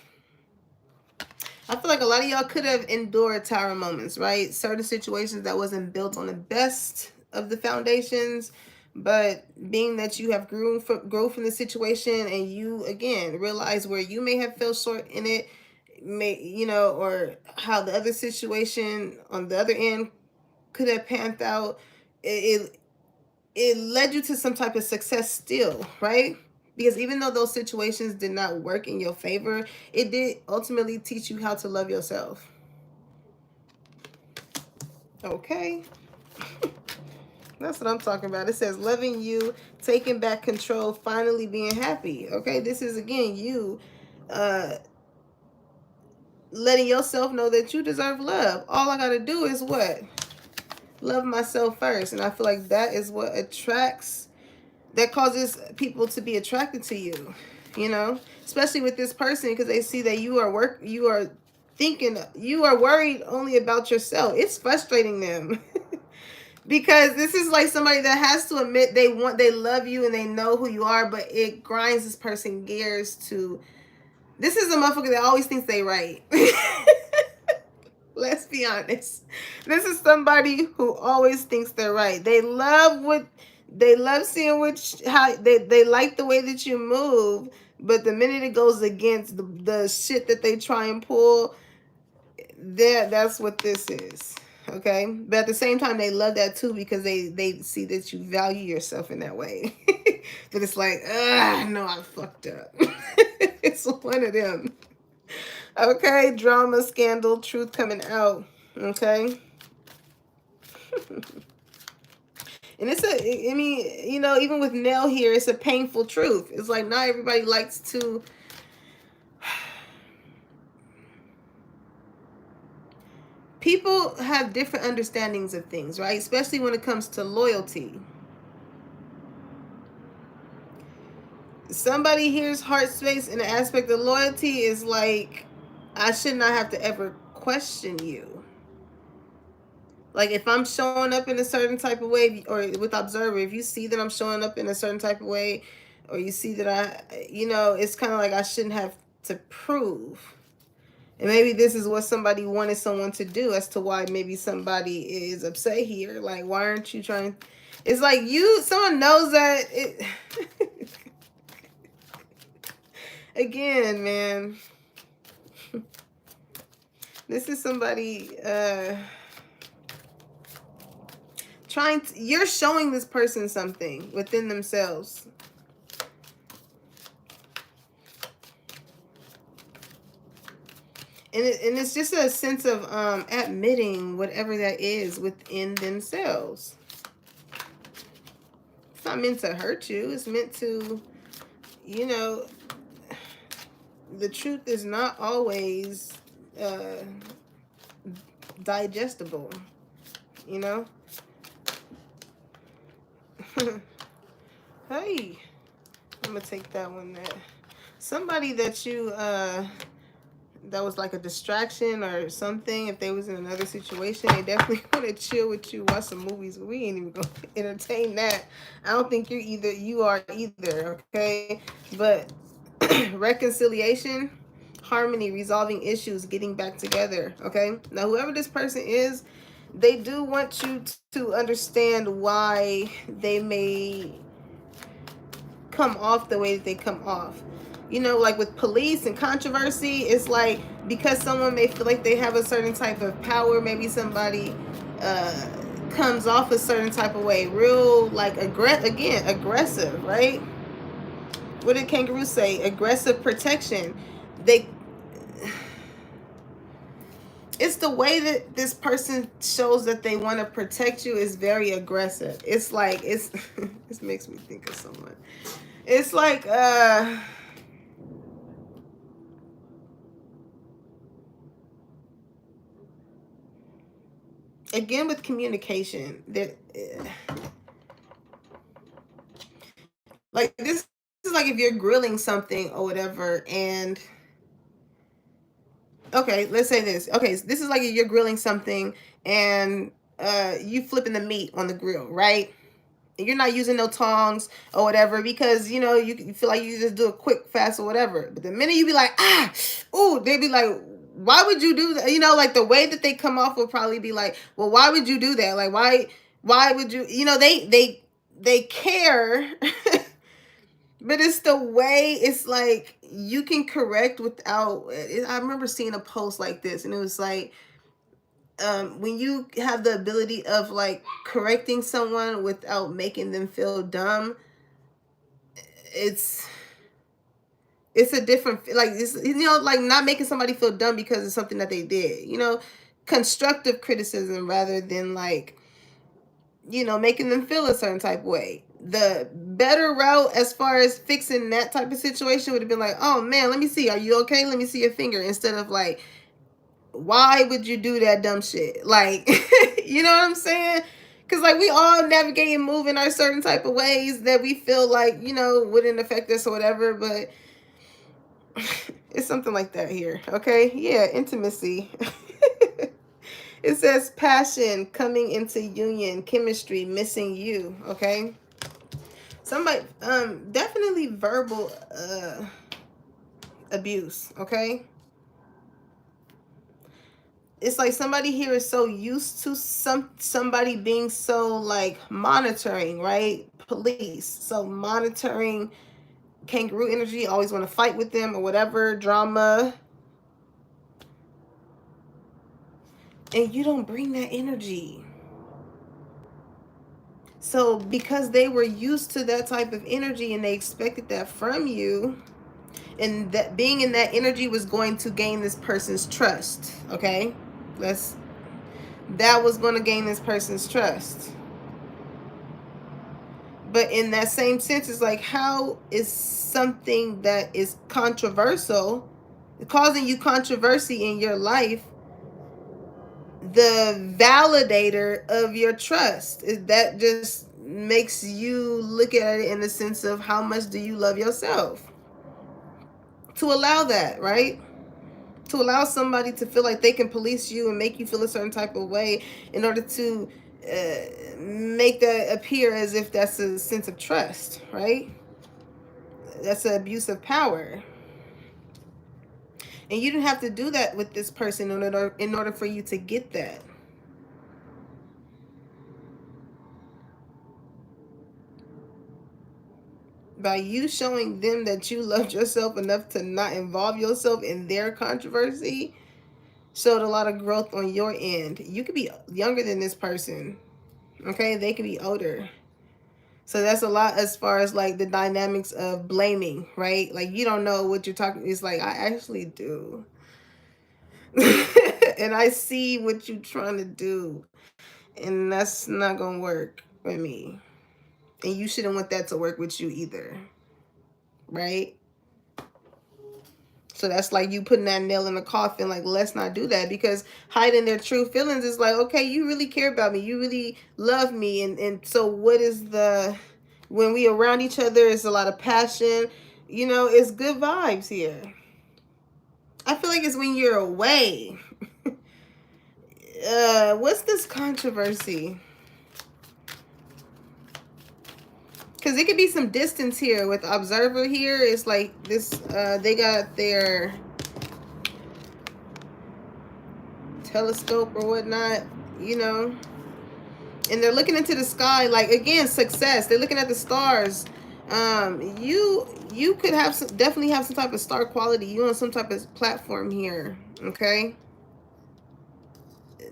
I feel like a lot of y'all could have endured tower moments, right? Certain situations that wasn't built on the best of the foundations, but being that you have grown from the situation, and you again realize where you may have fell short in it, or how the other situation on the other end could have panned out, it led you to some type of success still, right? Because even though those situations did not work in your favor, it did ultimately teach you how to love yourself. Okay. That's what I'm talking about. It says loving you, taking back control, finally being happy. Okay, this is again you letting yourself know that you deserve love. All I gotta do is what? Love myself first. And I feel like that is what that causes people to be attracted to you, especially with this person, because they see that you are worried only about yourself. It's frustrating them. Because this is like somebody that has to admit they love you and they know who you are, but it grinds this person gears to, this is a motherfucker that always thinks they right. Let's be honest. This is somebody who always thinks they're right. They love seeing how they like the way that you move, but the minute it goes against the shit that they try and pull, that's what this is. Okay, but at the same time, they love that too, because they see that you value yourself in that way. But it's like, no, I fucked up. It's one of them. Okay, drama, scandal, truth coming out. Okay. And even with Nell here, it's a painful truth. It's like not everybody likes to. People have different understandings of things, right? Especially when it comes to loyalty. Somebody here's heart space in the aspect of loyalty is like, I should not have to ever question you. Like if I'm showing up in a certain type of way, or with observer, if you see that I'm showing up in a certain type of way, or you see that it's kind of like I shouldn't have to prove. And maybe this is what somebody wanted someone to do as to why maybe somebody is upset here. Like, why aren't you trying? It's like someone knows that it. Again, man. This is somebody you're showing this person something within themselves. and it's just a sense of admitting whatever that is within themselves. It's not meant to hurt you. It's meant to, you know, the truth is not always uh, digestible, you know? Hey, I'm gonna take that one there. Somebody that you that was like a distraction or something, if they was in another situation, they definitely want to chill with you, watch some movies. We ain't even gonna entertain that. I don't think you are either, okay? But reconciliation, harmony, resolving issues, getting back together, okay? Now whoever this person is, they do want you to understand why they may come off the way that they come off. You know, like with police and controversy, it's like because someone may feel like they have a certain type of power, maybe somebody uh, comes off a certain type of way, real like aggressive, right? What did Kangaroo say? Aggressive protection. They, it's the way that this person shows that they want to protect you is very aggressive. It's like it's this makes me think of someone. It's like again with communication that like this is like if you're grilling something or whatever, and okay, let's say this. Okay, so this is like if you're grilling something and you flipping the meat on the grill, right? And you're not using no tongs or whatever because you know you feel like you just do a quick fast or whatever. But the minute you be like, ah, ooh, they be like, why would you do that? You know, like the way that they come off will probably be like, well, why would you do that? Like why would you, you know, they care. But it's the way, it's like you can correct without. I remember seeing a post like this, and it was like, when you have the ability of like correcting someone without making them feel dumb, it's it's a different like it's, you know, like not making somebody feel dumb because of something that they did. You know, constructive criticism rather than like, you know, making them feel a certain type of way. The better route as far as fixing that type of situation would have been like, oh man, let me see, are you okay? Let me see your finger, instead of like, why would you do that dumb shit? Like, you know what I'm saying? Because like we all navigate and move in our certain type of ways that we feel like, you know, wouldn't affect us or whatever, but it's something like that here. Okay, yeah, intimacy. It says passion, coming into union, chemistry, missing you. Okay, somebody definitely verbal abuse. Okay, it's like somebody here is so used to somebody being so like monitoring, right? Police, so monitoring. Kangaroo energy, always want to fight with them or whatever, drama. And you don't bring that energy. So because they were used to that type of energy and they expected that from you, and that being in that energy was going to gain this person's trust. Okay, let's that was going to gain this person's trust. But in that same sense, it's like, how is something that is controversial, causing you controversy in your life, the validator of your trust? That just makes you look at it in the sense of how much do you love yourself to allow that, right? To allow somebody to feel like they can police you and make you feel a certain type of way in order to make that appear as if that's a sense of trust, right? That's an abuse of power. And you didn't have to do that with this person in order for you to get that. By you showing them that you loved yourself enough to not involve yourself in their controversy, showed a lot of growth on your end. You could be younger than this person, okay? They could be older. So that's a lot as far as like the dynamics of blaming, right? Like you don't know what you're talking. It's like, I actually do. And I see what you trying to do, and that's not gonna work for me. And you shouldn't want that to work with you either, right? So that's like you putting that nail in the coffin, like, let's not do that, because hiding their true feelings is like, okay, you really care about me, you really love me, and so what is the, when we around each other, it's a lot of passion, it's good vibes here. I feel like it's when you're away. What's this controversy? Because it could be some distance here with observer here. It's like this, they got their telescope or whatnot, you know, and they're looking into the sky, like, again, success. They're looking at the stars. You could have some, definitely have some type of star quality. You on some type of platform here, okay?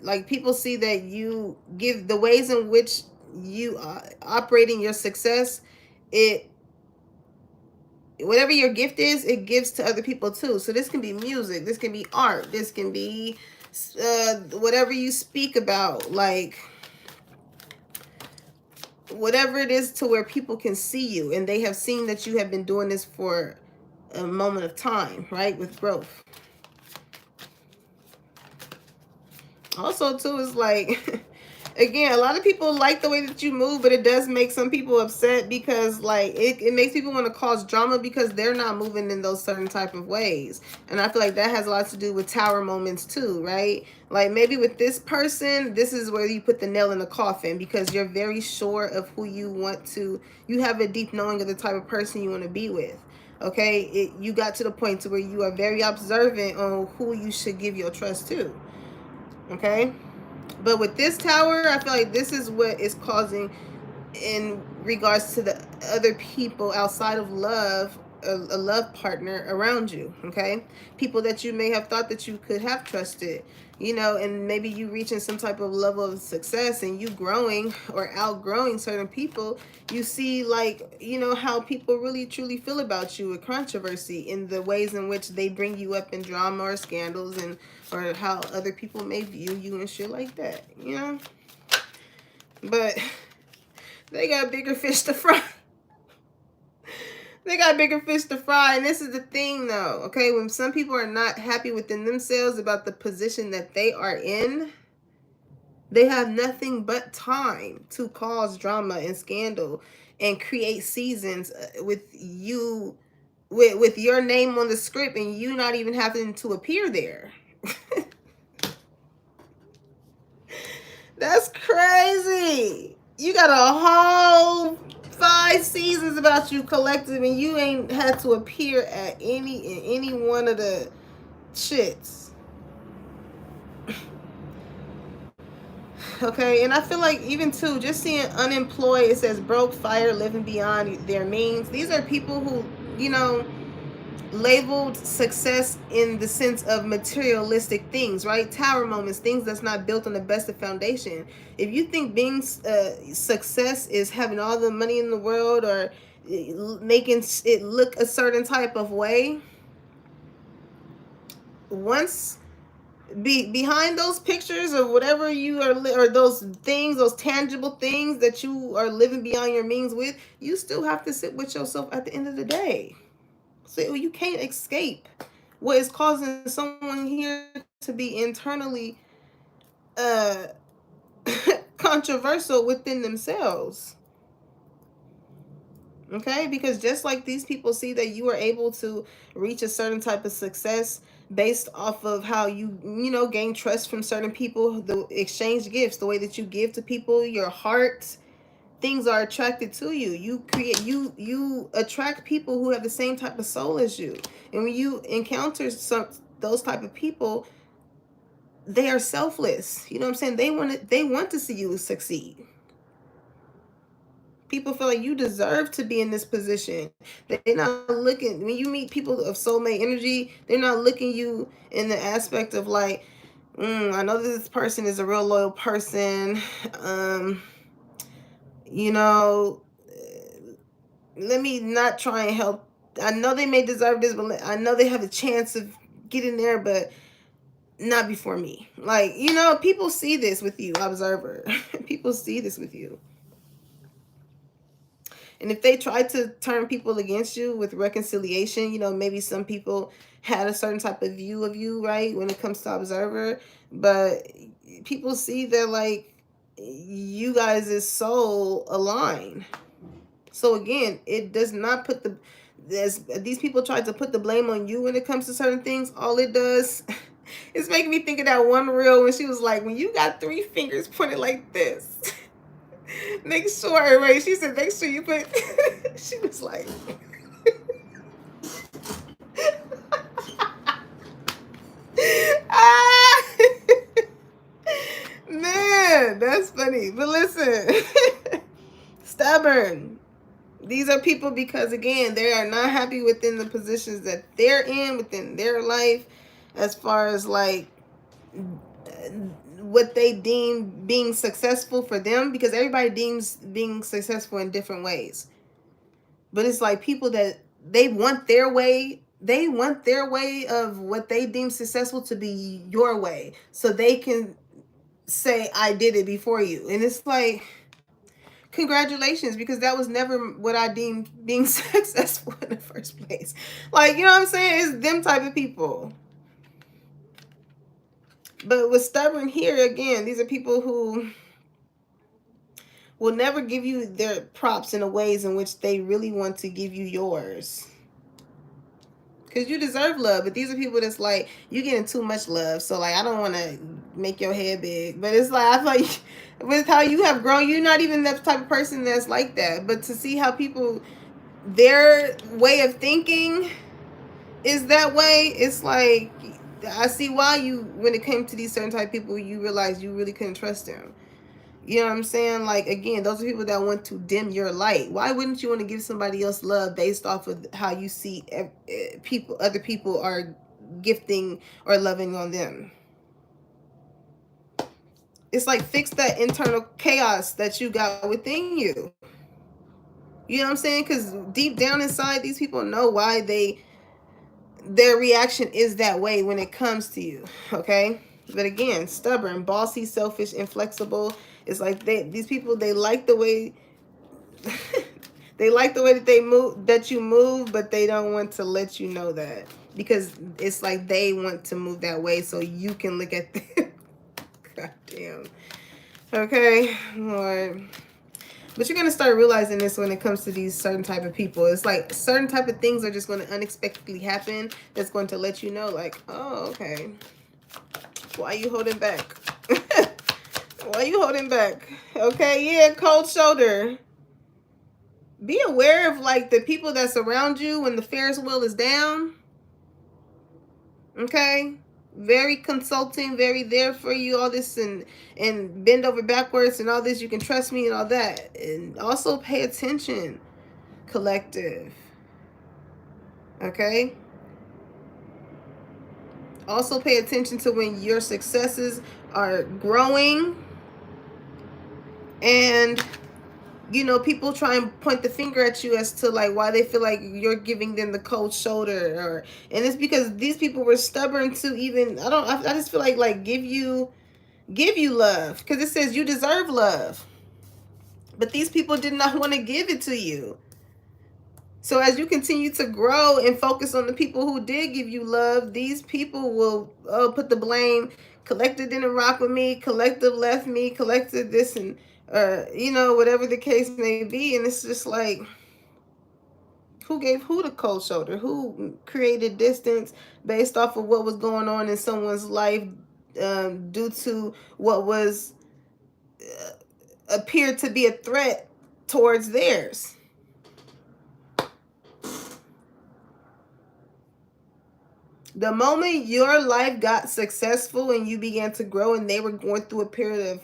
Like, people see that you give the ways in which you operating your success. It, whatever your gift is, it gives to other people too. So this can be music, this can be art, this can be whatever you speak about, like whatever it is, to where people can see you and they have seen that you have been doing this for a moment of time, right? With growth. Also too is like again, a lot of people like the way that you move, but it does make some people upset, because like it makes people want to cause drama because they're not moving in those certain type of ways. And I feel like that has a lot to do with tower moments too, right? Like maybe with this person, this is where you put the nail in the coffin, because you're very sure of who you want to, you have a deep knowing of the type of person you want to be with. Okay, you got to the point to where you are very observant on who you should give your trust to. Okay, but with this tower, I feel like this is what is causing, in regards to the other people outside of love, a love partner around you, okay? People that you may have thought that you could have trusted, and maybe you reaching some type of level of success and you growing or outgrowing certain people. You see, like, how people really truly feel about you with controversy, in the ways in which they bring you up in drama or scandals, and or how other people may view you and shit like that. But they got bigger fish to fry. They got bigger fish to fry. And this is the thing, though, okay? When some people are not happy within themselves about the position that they are in, they have nothing but time to cause drama and scandal and create seasons with you, with your name on the script, and you not even having to appear there. That's crazy. You got a whole 5 seasons about you collective, and you ain't had to appear at any one of the shits. Okay, and I feel like even too, just seeing unemployed, it says broke, fire, living beyond their means. These are people who, labeled success in the sense of materialistic things, right? Tower moments, things that's not built on the best of foundation. If you think being success is having all the money in the world, or making it look a certain type of way, once behind those pictures or whatever you are, or those things, those tangible things that you are living beyond your means with, you still have to sit with yourself at the end of the day. So you can't escape what is causing someone here to be internally uh controversial within themselves. Okay, because just like these people see that you are able to reach a certain type of success based off of how you gain trust from certain people, the exchange gifts, the way that you give to people, your heart, things are attracted to you. You attract people who have the same type of soul as you. And when you encounter those type of people, they are selfless. You know what I'm saying? They want to see you succeed. People feel like you deserve to be in this position. They're not looking, when you meet people of soulmate energy, they're not looking you in the aspect of like, I know this person is a real loyal person. You know, let me not try and help. I know they may deserve this, but I know they have a chance of getting there, but not before me. Like, you know, people see this with you, observer. People see this with you. And if they try to turn people against you with reconciliation, you know, maybe some people had a certain type of view of you, right, when it comes to observer, but people see that like you guys' soul align. So again, it does not put the, as these people try to put the blame on you when it comes to certain things. All it does is making me think of that one reel when she was like, when you got 3 fingers pointed like this, make sure, right? She said, make sure you put. She was like, ah, man, that's funny. But listen, stubborn. These are people because, again, they are not happy within the positions that they're in within their life, as far as like what they deem being successful for them, because everybody deems being successful in different ways. But it's like people that they want their way. They want their way of what they deem successful to be your way, so they can say, I did it before you. And it's like, congratulations, because that was never what I deemed being successful in the first place. Like, you know what I'm saying? It's them type of people. But with stubborn here, again, these are people who will never give you their props in the ways in which they really want to give you yours. Because you deserve love, but these are people that's like, you getting too much love, so like I don't want to make your head big. But it's like, I feel like with how you have grown, you're not even that type of person that's like that. But to see how people, their way of thinking is that way, it's like, I see why you, when it came to these certain type of people, you realize you really couldn't trust them. You know what I'm saying? Like, again, those are people that want to dim your light. Why wouldn't you want to give somebody else love based off of how you see people, other people are gifting or loving on them? It's like, fix that internal chaos that you got within you. You know what I'm saying? Because deep down inside, these people know why their reaction is that way when it comes to you. Okay? But again, stubborn, bossy, selfish, inflexible. It's like these people, they like the way they like the way that they move, that you move, but they don't want to let you know that, because it's like they want to move that way so you can look at them. God damn. Okay, Lord. But you're going to start realizing this when it comes to these certain type of people. It's like certain type of things are just going to unexpectedly happen that's going to let you know, like, oh, okay. Why are you holding back? Why are you holding back? Okay, yeah, cold shoulder. Be aware of like the people that surround you when the Ferris wheel is down. Okay? Very consulting, very there for you, all this, and bend over backwards and all this, you can trust me and all that. And also pay attention, collective. Okay? Also pay attention to when your successes are growing, and you know, people try and point the finger at you as to like why they feel like you're giving them the cold shoulder, or, and it's because these people were stubborn to even, I just feel like give you love, because it says you deserve love, but these people did not want to give it to you. So as you continue to grow and focus on the people who did give you love, these people will put the blame. Collective didn't rock with me. Collective left me. Collective this and you know, whatever the case may be. And it's just like, who gave who the cold shoulder? Who created distance based off of what was going on in someone's life due to what was appeared to be a threat towards theirs? The moment your life got successful and you began to grow, and they were going through a period of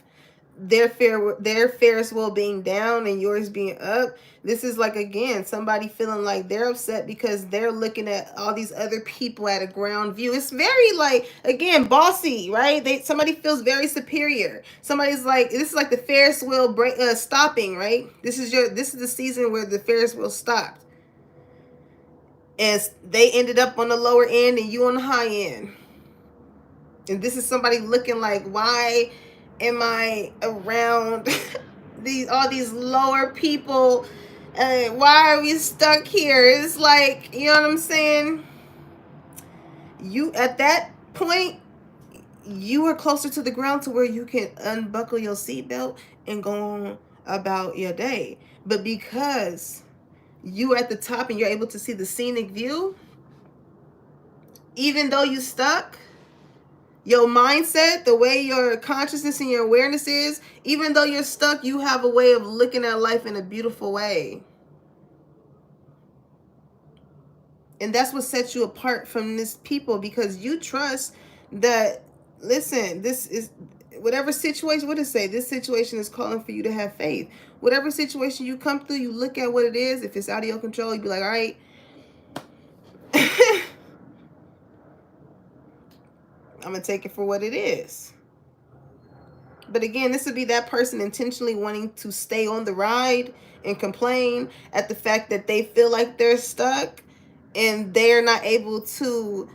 their Ferris wheel being down and yours being up, this is like, again, somebody feeling like they're upset because they're looking at all these other people at a ground view. It's very like, again, bossy, right? Somebody feels very superior. Somebody's like, this is like the Ferris wheel stopping, right? This is the season where the Ferris wheel stopped. And they ended up on the lower end and you on the high end. And this is somebody looking like, why am I around these all these lower people? Why are we stuck here? It's like, you know what I'm saying? You at that point, you are closer to the ground to where you can unbuckle your seatbelt and go on about your day. But because you are at the top and you're able to see the scenic view, even though you stuck, your mindset, the way your consciousness and your awareness is, even though you're stuck, you have a way of looking at life in a beautiful way. And that's what sets you apart from this people, because you trust that, listen, this is whatever situation, what it say? This situation is calling for you to have faith. Whatever situation you come through, you look at what it is. If it's out of your control, you be like, all right, I'm going to take it for what it is. But again, this would be that person intentionally wanting to stay on the ride and complain at the fact that they feel like they're stuck and they're not able to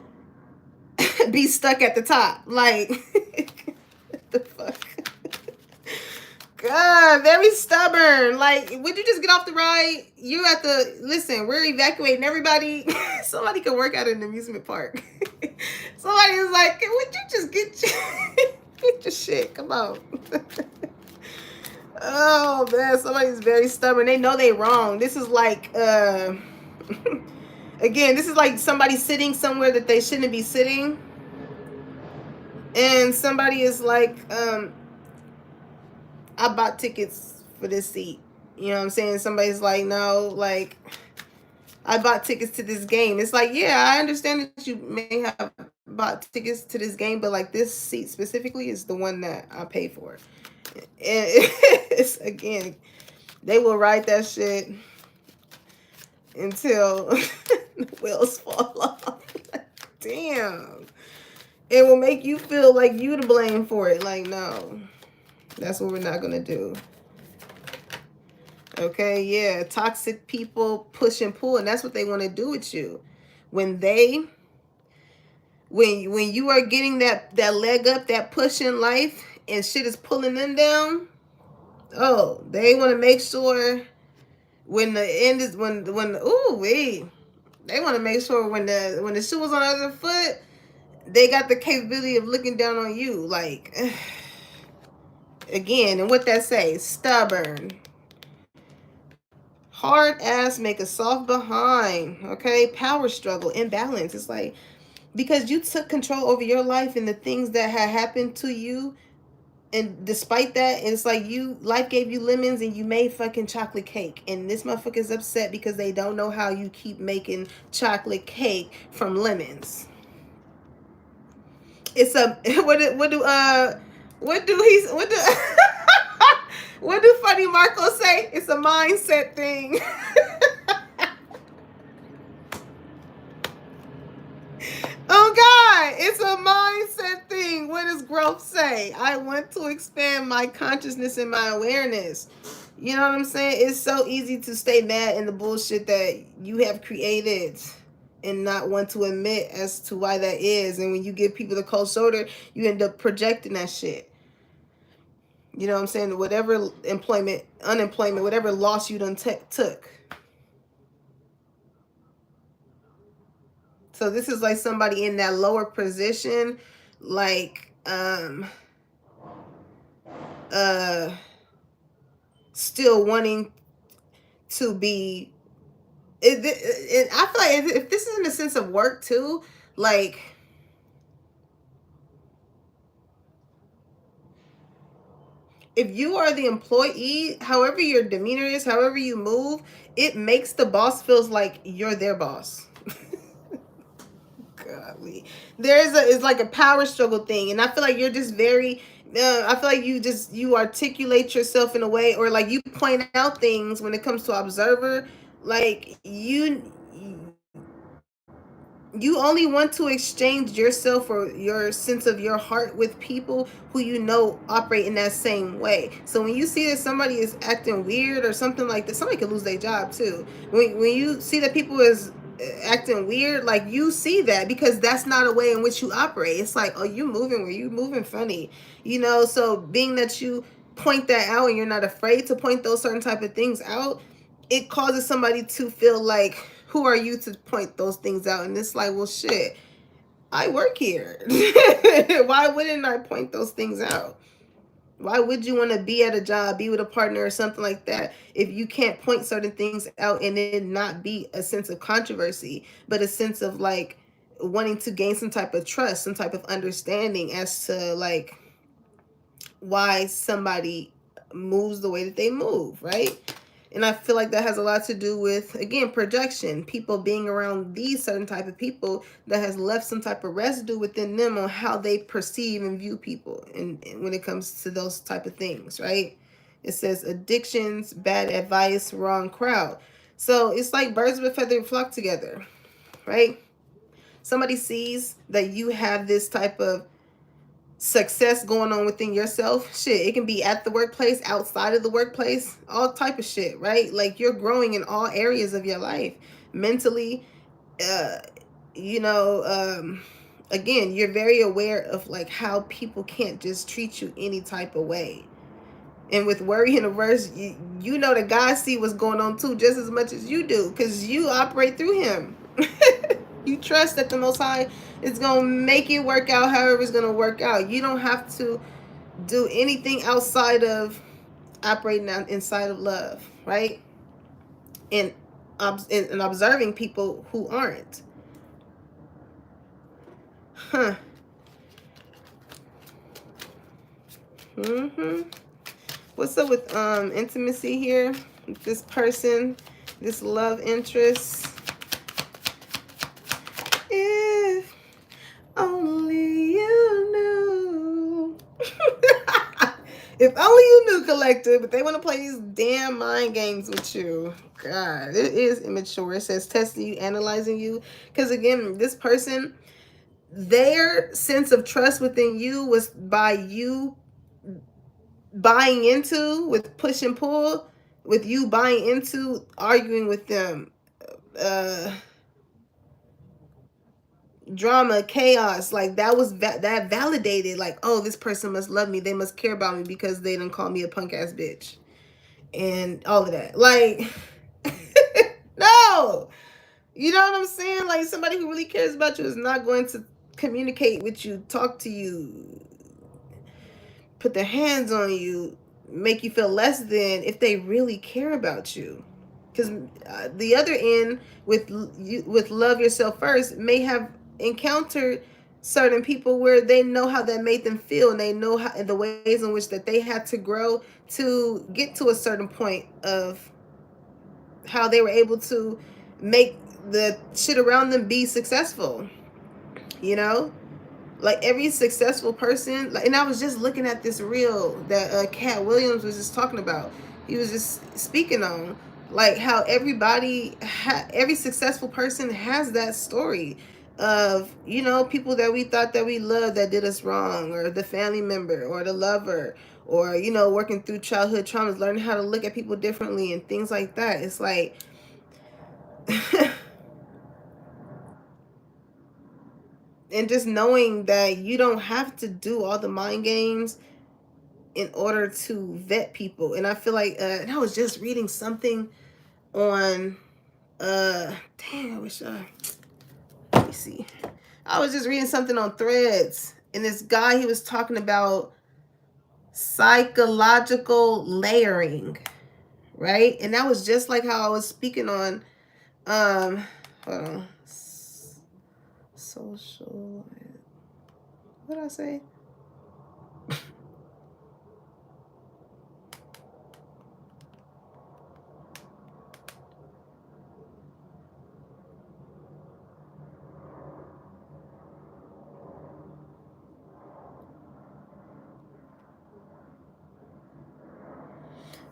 be stuck at the top. Like, what the fuck? God, very stubborn. Like, would you just get off the ride? You have to listen. We're evacuating everybody. Somebody could work at an amusement park. Somebody is like, would you just get your shit? Come on. Oh man, somebody's very stubborn. They know they wrong. This is like, again, this is like somebody sitting somewhere that they shouldn't be sitting, and somebody is like, I bought tickets for this seat. You know what I'm saying? Somebody's like, no, like, I bought tickets to this game. It's like, yeah, I understand that you may have bought tickets to this game, but like this seat specifically is the one that I paid for. And it's, again, they will ride that shit until the wheels fall off. Damn. It will make you feel like you to blame for it. Like, no. That's what we're not going to do. Okay, yeah. Toxic people push and pull, and that's what they want to do with you. When you are getting that leg up, that push in life, and shit is pulling them down, oh, they want to make sure when the end is, when ooh wait, they want to make sure when the shoe was on the other foot, they got the capability of looking down on you. Like, again, and what that say? Stubborn. Hard ass make a soft behind. Okay, power struggle, imbalance. It's like, because you took control over your life and the things that had happened to you, and despite that, it's like life gave you lemons and you made fucking chocolate cake, and this motherfucker's upset because they don't know how you keep making chocolate cake from lemons. It's a what do Funny Marco say? It's a mindset thing. Oh God, it's a mindset thing. What does growth say? I want to expand my consciousness and my awareness. You know what I'm saying? It's so easy to stay mad in the bullshit that you have created and not want to admit as to why that is. And when you give people the cold shoulder, you end up projecting that shit. You know what I'm saying? Whatever unemployment, whatever loss you done took. So this is like somebody in that lower position, like, still wanting to be, I feel like if this is in the sense of work too, like, if you are the employee, however your demeanor is, however you move, it makes the boss feels like you're their boss. Golly. It's like a power struggle thing, and I feel like you're just very, I feel like you articulate yourself in a way, or like you point out things when it comes to observer, like you only want to exchange yourself or your sense of your heart with people who you know operate in that same way. So when you see that somebody is acting weird or something like that, somebody could lose their job too. When you see that people is acting weird, like you see that because that's not a way in which you operate. It's like, oh, you moving where you moving funny, you know. So being that you point that out and you're not afraid to point those certain type of things out, it causes somebody to feel like, who are you to point those things out? And it's like, well, shit, I work here. Why wouldn't I point those things out? Why would you want to be at a job, be with a partner or something like that, if you can't point certain things out and it not be a sense of controversy, but a sense of like wanting to gain some type of trust, some type of understanding as to like why somebody moves the way that they move, right? And I feel like that has a lot to do with, again, projection. People being around these certain type of people that has left some type of residue within them on how they perceive and view people, and when it comes to those type of things, right? It says addictions, bad advice, wrong crowd. So it's like birds of a feather flock together, right? Somebody sees that you have this type of success going on within yourself. Shit, it can be at the workplace, outside of the workplace, all type of shit, right? Like you're growing in all areas of your life, mentally, uh you know, again, you're very aware of like how people can't just treat you any type of way. And with worry in the verse, you know that God see what's going on too, just as much as you do, because you operate through him. You trust that the Most High is going to make it work out however it's going to work out. You don't have to do anything outside of operating inside of love, right? And, and observing people who aren't. Huh. What's up with intimacy here with this person, this love interest? If only you knew. If only you knew, collective, but they want to play these damn mind games with you. God, it is immature. It says testing you, analyzing you. Because again, this person, their sense of trust within you was by you buying into, with push and pull, with you buying into, arguing with them, drama, chaos, like that was that validated, like, oh, this person must love me, they must care about me because they didn't call me a punk ass bitch and all of that, like no, you know what I'm saying? Like somebody who really cares about you is not going to communicate with you, talk to you, put their hands on you, make you feel less than, if they really care about you. Because the other end, with love yourself first, may have encountered certain people where they know how that made them feel, and they know how, the ways in which that they had to grow to get to a certain point of how they were able to make the shit around them be successful, you know. Like every successful person, like, and I was just looking at this reel that Cat Williams was just talking about. He was just speaking on like how everybody, every successful person has that story of, you know, people that we thought that we loved that did us wrong, or the family member or the lover, or, you know, working through childhood traumas, learning how to look at people differently and things like that. It's like and just knowing that you don't have to do all the mind games in order to vet people. And I feel like and I was just reading something on dang, I wish let me see. I was just reading something on Threads, and this guy, he was talking about psychological layering, right? And that was just like how I was speaking on hold on, social, what did I say?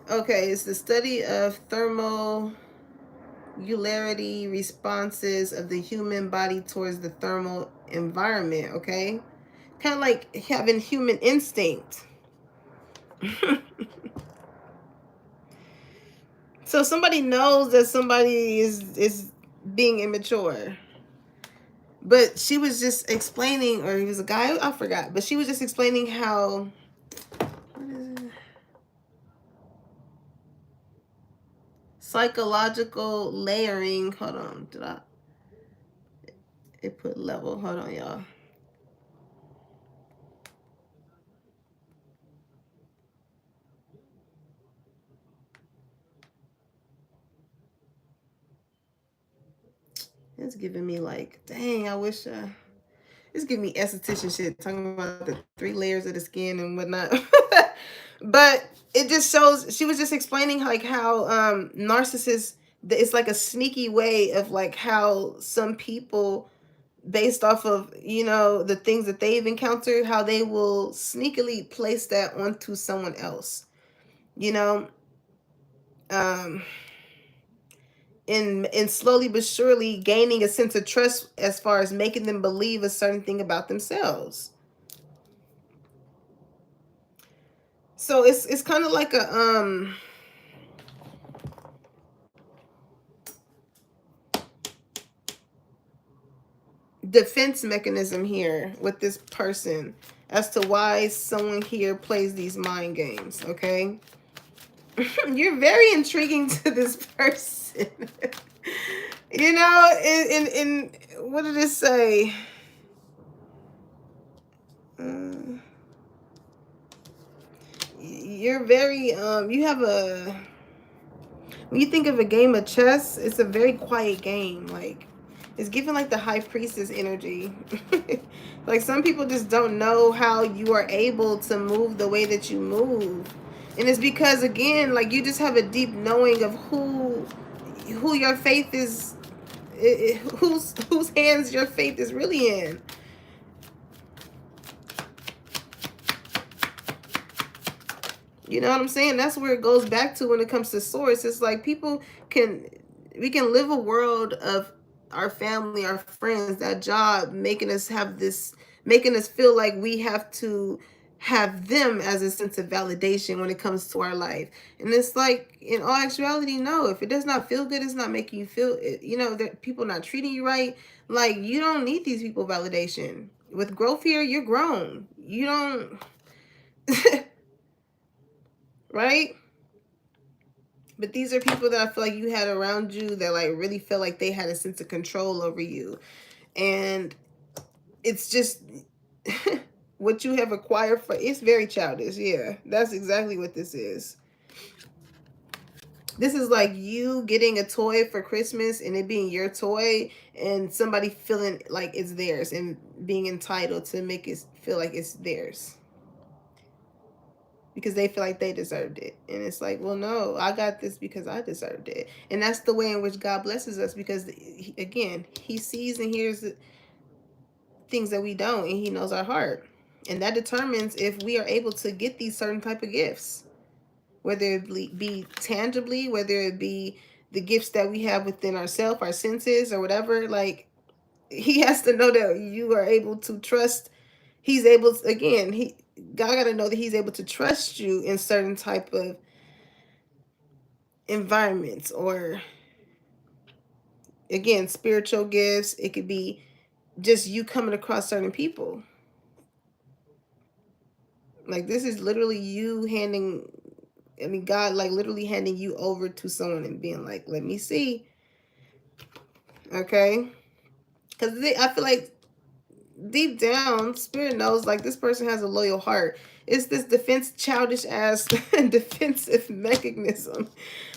Okay, it's the study of thermogularity responses of the human body towards the thermal environment, okay? Kind of like having human instinct. So somebody knows that somebody is being immature. But she was just explaining, or he was a guy, I forgot, but she was just explaining how, what is it? Psychological layering. Hold on, it put level. Hold on, y'all. It's giving me like, dang, I wish, it's giving me esthetician shit, talking about the 3 layers of the skin and whatnot. But it just shows, she was just explaining like how narcissists, it's like a sneaky way of like how some people, based off of, you know, the things that they've encountered, how they will sneakily place that onto someone else, you know, um and slowly but surely gaining a sense of trust as far as making them believe a certain thing about themselves. So it's kind of like a defense mechanism here with this person as to why someone here plays these mind games. Okay. You're very intriguing to this person. You know, in what did it say? You're very you have a, when you think of a game of chess, it's a very quiet game. Like, it's giving like the high priestess energy. Like, some people just don't know how you are able to move the way that you move. And it's because, again, like, you just have a deep knowing of who your faith is, whose hands your faith is really in. You know what I'm saying? That's where it goes back to when it comes to source. It's like we can live a world of our family, our friends, that job, making us making us feel like we have to have them as a sense of validation when it comes to our life. And it's like, in all actuality, no, if it does not feel good, it's not making you feel it. You know, that people not treating you right. Like, you don't need these people validation. With growth here, you're grown. You don't, right? But these are people that I feel like you had around you that like really felt like they had a sense of control over you. And it's just what you have acquired for, it's very childish. Yeah, that's exactly what this is. This is like you getting a toy for Christmas and it being your toy and somebody feeling like it's theirs and being entitled to make it feel like it's theirs because they feel like they deserved it. And it's like, well, no, I got this because I deserved it. And that's the way in which God blesses us, because again, he sees and hears things that we don't, and he knows our heart. And that determines if we are able to get these certain type of gifts, whether it be tangibly, whether it be the gifts that we have within ourselves, our senses, or whatever. Like, he has to know that you are able to trust. He's able to, again, God got to know that he's able to trust you in certain type of environments, or again, spiritual gifts. It could be just you coming across certain people. Like, this is literally you handing, I mean, God, like, literally handing you over to someone and being like, let me see. Okay? Because I feel like deep down, Spirit knows, like, this person has a loyal heart. It's this childish ass defensive mechanism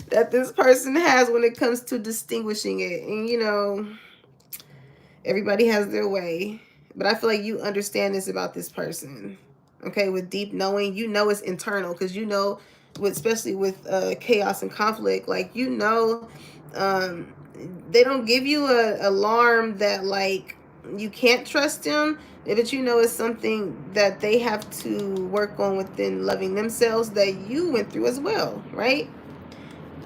that this person has when it comes to distinguishing it. And, you know, everybody has their way. But I feel like you understand this about this person. Okay, with deep knowing, you know it's internal, because you know, especially with chaos and conflict, like, you know, they don't give you a alarm that like you can't trust them, but you know it's something that they have to work on within loving themselves, that you went through as well, right?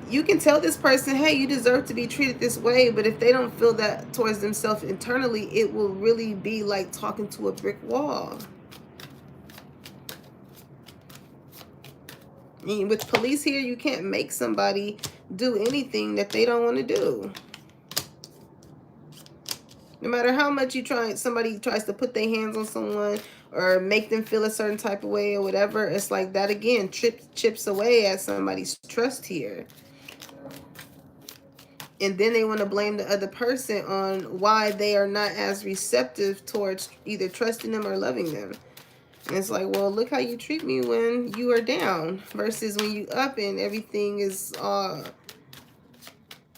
You can tell this person, hey, you deserve to be treated this way, but if they don't feel that towards themselves internally, it will really be like talking to a brick wall. And with police here, you can't make somebody do anything that they don't want to do. No matter how much somebody tries to put their hands on someone or make them feel a certain type of way or whatever, it's like that again chips away at somebody's trust here. And then they want to blame the other person on why they are not as receptive towards either trusting them or loving them. And it's like, well, look how you treat me when you are down versus when you up and everything is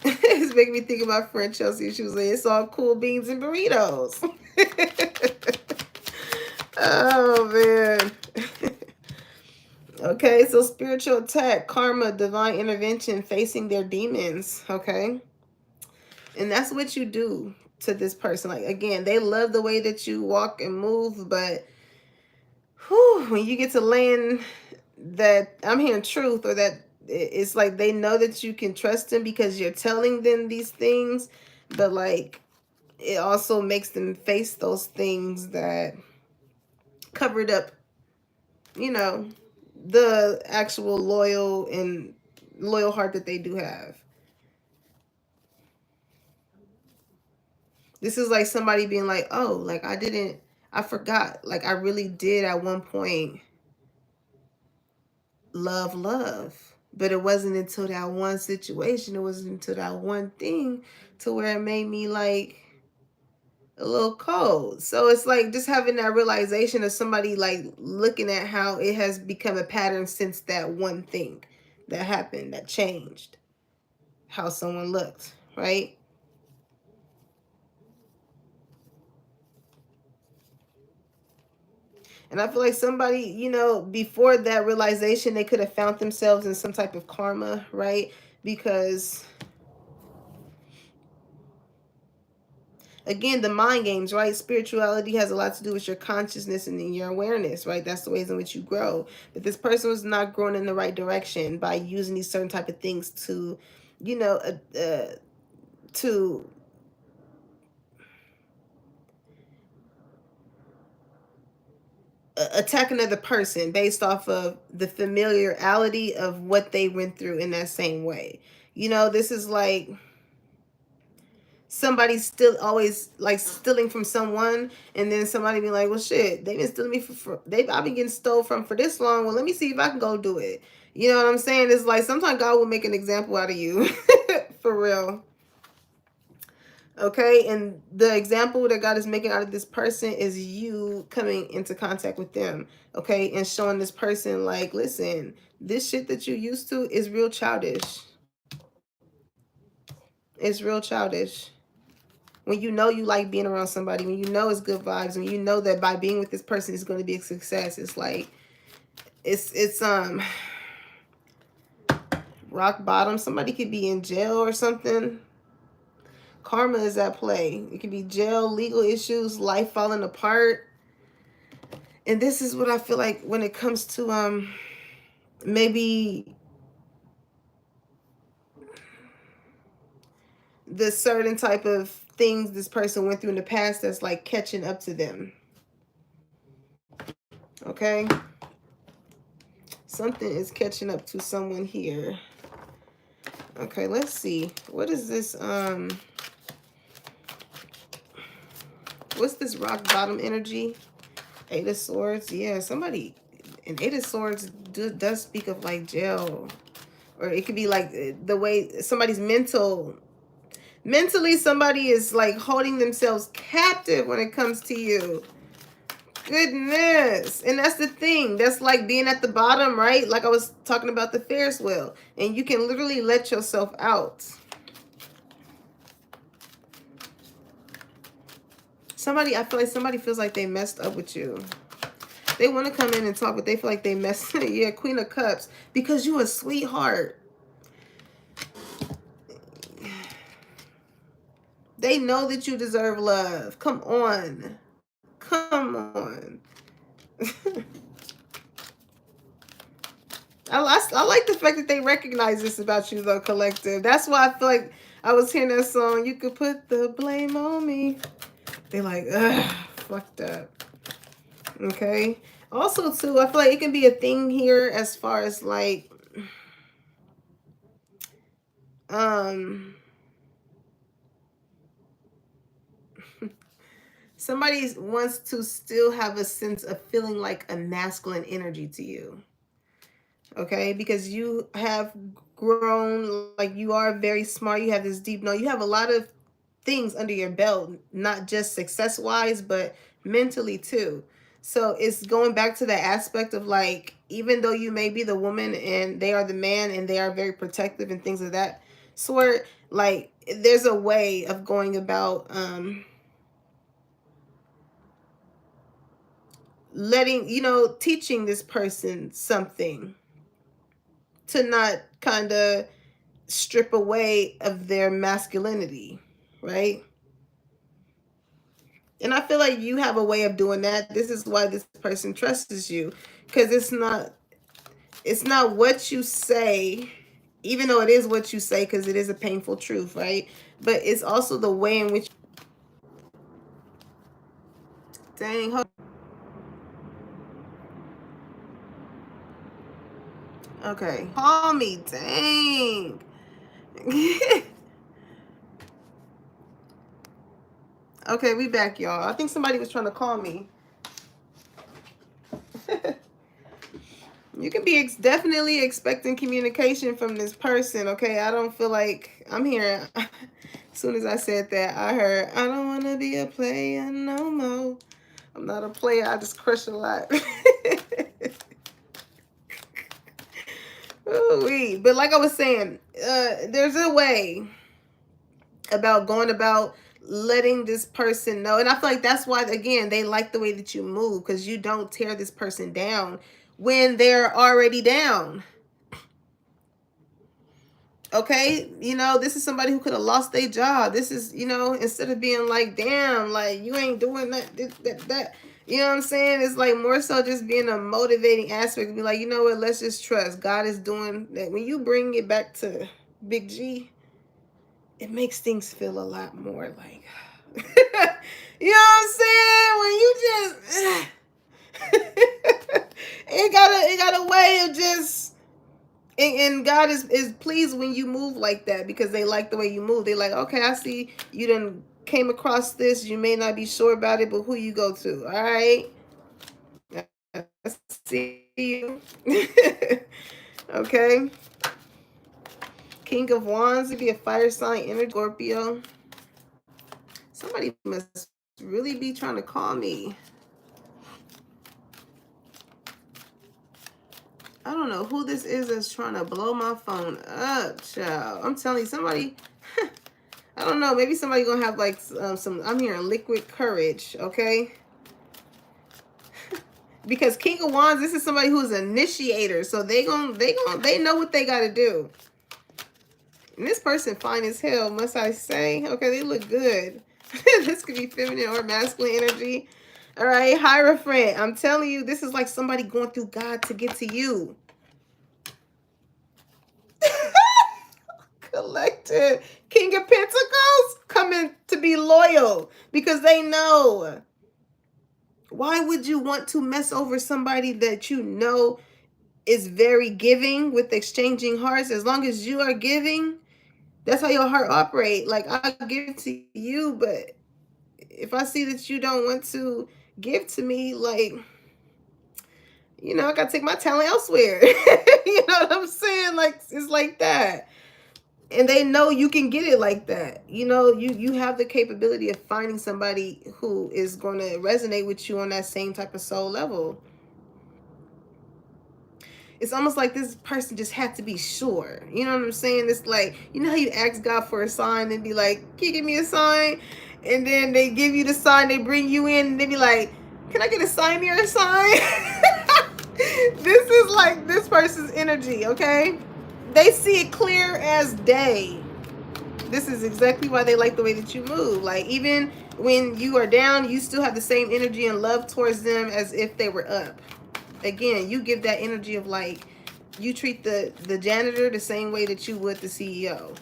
it's making me think about friend Chelsea. She was like, it's all cool beans and burritos. Oh man. Okay, so spiritual attack, karma, divine intervention, facing their demons. Okay. And that's what you do to this person. Like, again, they love the way that you walk and move, but when you get to laying that I'm hearing truth, or that it's like they know that you can trust them because you're telling them these things, but like it also makes them face those things that covered up, you know, the actual loyal heart that they do have. This is like somebody being like, oh, like I forgot. Like I really did at one point love. But it wasn't until that one situation, it wasn't until that one thing to where it made me like a little cold. So it's like just having that realization of somebody like looking at how it has become a pattern since that one thing that happened, that changed how someone looked, right? And I feel like somebody, before that realization, they could have found themselves in some type of karma, right? Because, again, the mind games, right? Spirituality has a lot to do with your consciousness and your awareness, right? That's the ways in which you grow. But this person was not growing in the right direction by using these certain type of things to, to attack another person based off of the familiarity of what they went through in that same way. This is like somebody still always like stealing from someone, and then somebody be like, well shit, they've been stealing me I've been getting stole from for this long. Well, let me see if I can go do it. You know what I'm saying? It's like sometimes God will make an example out of you. For real. Okay, and the example that God is making out of this person is you coming into contact with them, okay, and showing this person like, listen, this shit that you used to is real childish. It's real childish. When you know you like being around somebody, when you know it's good vibes, when you know that by being with this person is going to be a success, it's like it's rock bottom. Somebody could be in jail or something. Karma is at play. It could be jail, legal issues, life falling apart. And this is what I feel like when it comes to maybe the certain type of things this person went through in the past that's like catching up to them. Okay? Something is catching up to someone here. Okay, let's see. What is this what's this rock bottom energy? Eight of Swords. Yeah, somebody and Eight of Swords does speak of like jail, or it could be like the way somebody's mentally somebody is like holding themselves captive when it comes to you. Goodness. And that's the thing, that's like being at the bottom, right? Like I was talking about the Ferris wheel, and you can literally let yourself out. I feel like somebody feels like they messed up with you. They want to come in and talk, but they feel like they messed up. Yeah, Queen of Cups, because you a sweetheart. They know that you deserve love. Come on. Come on. I like the fact that they recognize this about you, though, collective. That's why I feel like I was hearing that song, You Could Put the Blame on Me. They're like, ugh, fucked up. Okay. Also, too, I feel like it can be a thing here as far as like, somebody wants to still have a sense of feeling like a masculine energy to you. Okay, because you have grown, like you are very smart, you have this deep know, you have a lot of things under your belt, not just success wise, but mentally too. So it's going back to the aspect of like, even though you may be the woman and they are the man and they are very protective and things of that sort, like there's a way of going about letting, teaching this person something to not kind of strip away of their masculinity, right? And I feel like you have a way of doing that. This is why this person trusts you, because it's not what you say, even though it is what you say, because it is a painful truth, right? But it's also the way in which, dang, okay, call me, dang. Okay, we back, y'all. I think somebody was trying to call me. You can be definitely expecting communication from this person, okay? I don't feel like I'm hearing. As soon as I said that, I heard, I don't want to be a player no more. I'm not a player. I just crush a lot. Ooh-wee. But like I was saying, there's a way about going about letting this person know. And I feel like that's why, again, they like the way that you move, because you don't tear this person down when they're already down. Okay, this is somebody who could have lost their job. This is, instead of being like, damn, like you ain't doing that. You know what I'm saying? It's like more so just being a motivating aspect. Be like, you know what? Let's just trust God is doing that. When you bring it back to Big G, it makes things feel a lot more like, you know what I'm saying? When you just, it got a way of just. And God is pleased when you move like that, because they like the way you move. They like, okay, I see you done came across this. You may not be sure about it, but who you go to? All right. I see you. Okay. King of Wands would be a fire sign, inner Scorpio. Somebody must really be trying to call me. I don't know who this is that's trying to blow my phone up, child. I'm telling you, somebody. I don't know. Maybe somebody gonna have like some. I'm hearing liquid courage. Okay. Because King of Wands, this is somebody who's an initiator, so they know what they got to do. And this person fine as hell, must I say? Okay, they look good. This could be feminine or masculine energy. All right, Hierophant. I'm telling you, this is like somebody going through God to get to you. Collected. King of Pentacles coming to be loyal because they know. Why would you want to mess over somebody that you know is very giving with exchanging hearts? As long as you are giving, that's how your heart operate. Like, I'll give it to you, but if I see that you don't want to give to me, like, I gotta take my talent elsewhere. You know what I'm saying? Like, it's like that. And they know you can get it like that. You have the capability of finding somebody who is going to resonate with you on that same type of soul level. It's almost like this person just had to be sure. You know what I'm saying? It's like, how you ask God for a sign and be like, can you give me a sign? And then they give you the sign, they bring you in, and they be like, can I get a sign here, a sign? This is like this person's energy, okay? They see it clear as day. This is exactly why they like the way that you move. Like, even when you are down, you still have the same energy and love towards them as if they were up. Again, you give that energy of like, you treat the janitor the same way that you would the CEO.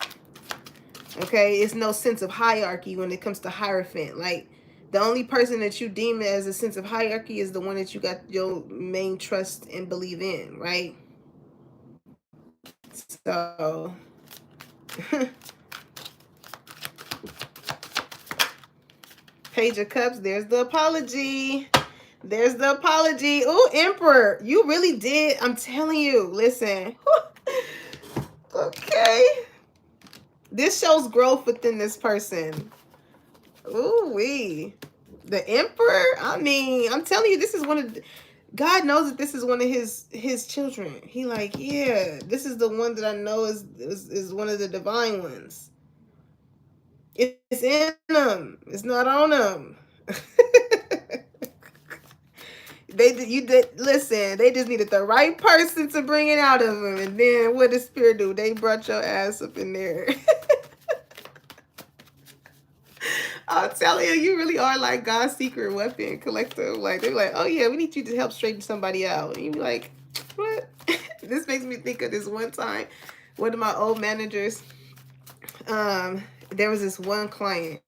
Okay, it's no sense of hierarchy when it comes to Hierophant. Like, the only person that you deem as a sense of hierarchy is the one that you got your main trust and believe in, right? So Page of Cups. There's the apology. There's the apology. Oh, Emperor. You really did. I'm telling you. Listen. Okay. This shows growth within this person. Ooh wee. The Emperor. I mean, I'm telling you, this is one of the, God knows that this is one of his children. He like, yeah, this is the one that I know is one of the divine ones. It's in them. It's not on them. You did listen. They just needed the right person to bring it out of them, and then what did Spirit do? They brought your ass up in there. I'll tell you, you really are like God's secret weapon collective. Like they're like, oh yeah, we need you to help straighten somebody out. And you be like, what? This makes me think of this one time, one of my old managers. There was this one client,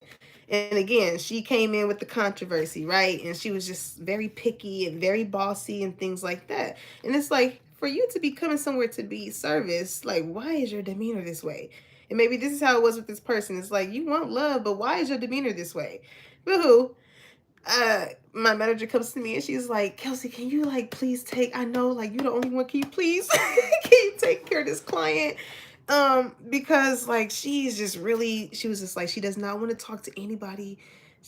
and again, she came in with the controversy, right? And she was just very picky and very bossy and things like that. And it's like, for you to be coming somewhere to be service, like, why is your demeanor this way? And maybe this is how it was with this person. It's like, you want love, but why is your demeanor this way? Boo-hoo. My manager comes to me and she's like, Kelsey, can you like please take, I know like you're the only one, can you please can you take care of this client? Because like she was just like, she does not want to talk to anybody.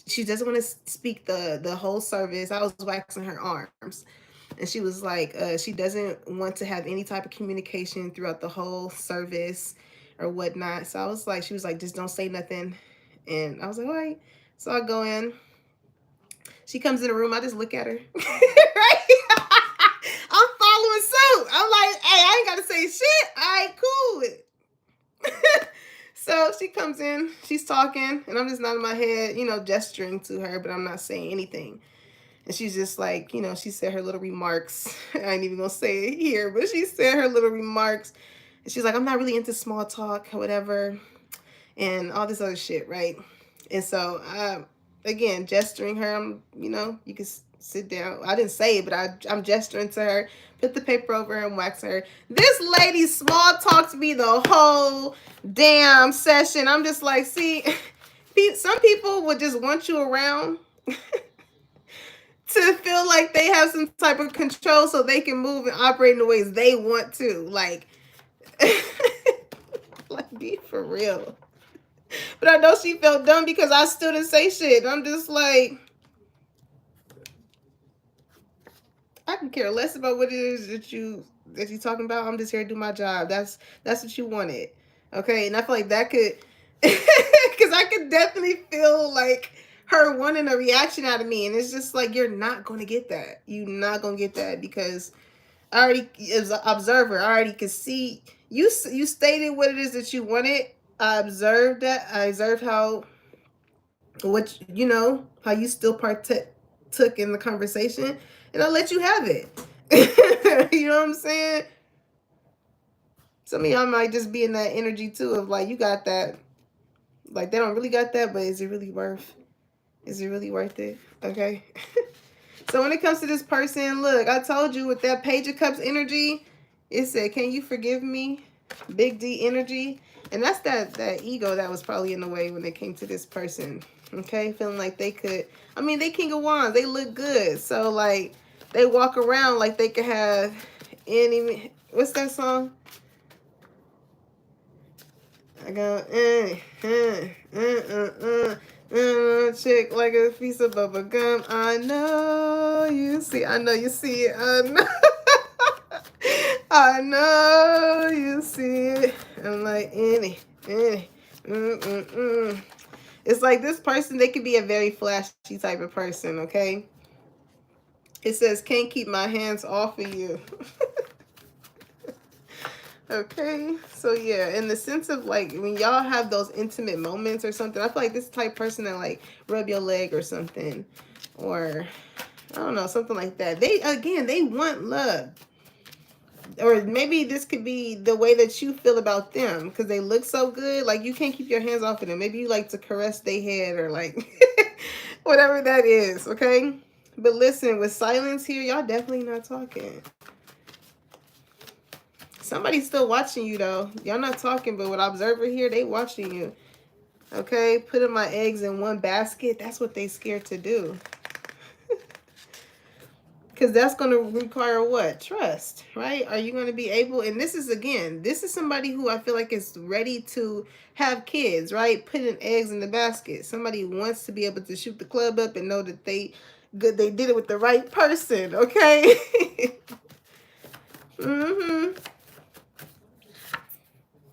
She doesn't want to speak the whole service. I was waxing her arms. And she was like, she doesn't want to have any type of communication throughout the whole service or whatnot. So I was like, she was like, just don't say nothing. And I was like, all right. So I go in. She comes in the room. I just look at her. Right? I'm following suit. I'm like, hey, I ain't got to say shit. All right, cool. So she comes in. She's talking. And I'm just nodding my head, gesturing to her. But I'm not saying anything. And she's just like, she said her little remarks. I ain't even going to say it here. But she said her little remarks. And she's like, I'm not really into small talk or whatever. And all this other shit, right? And so, again, gesturing her, you can sit down. I didn't say it, but I'm gesturing to her. Put the paper over her and wax her. This lady small talked me the whole damn session. I'm just like, see, some people would just want you around to feel like they have some type of control so they can move and operate in the ways they want to. Like, like, be for real. But I know she felt dumb because I still didn't say shit. I'm just like, I can care less about what it is that you talking about. I'm just here to do my job. That's what you wanted. Okay. And I feel like that could, because I could definitely feel like her wanting a reaction out of me. And it's just like, you're not going to get that. You're not going to get that because I already, as an observer, I already could see, you stated what it is that you wanted. I observed that. I observed how you still took in the conversation, and I let you have it. You know what I'm saying? Some of y'all might just be in that energy too of like, you got that. Like, they don't really got that, but is it really worth it? Okay. So when it comes to this person, look, I told you with that Page of Cups energy, it said, can you forgive me? Big D energy. And that's that ego that was probably in the way when it came to this person. Okay, feeling like they could, they King of Wands, they look good. So like they walk around like they could have any, what's that song? I go, chick like a piece of bubble gum. I know you see it. I know you see it. I'm like, It's like this person, they could be a very flashy type of person, okay? It says, can't keep my hands off of you. Okay, so yeah, in the sense of like when y'all have those intimate moments or something, I feel like this type of person that like rub your leg or something, or I don't know, something like that. They want love. Or maybe this could be the way that you feel about them because they look so good. Like, you can't keep your hands off of them. Maybe you like to caress their head or like whatever that is, okay? But listen, with silence here, y'all definitely not talking. Somebody's still watching you, though. Y'all not talking, but with observer here, they watching you. Okay, putting my eggs in one basket, that's what they scared to do. Because that's going to require what? Trust, right? Are you going to be able, and this is, again, this is somebody who I feel like is ready to have kids, right? Putting eggs in the basket. Somebody wants to be able to shoot the club up and know that they did it with the right person, okay? Mm-hmm.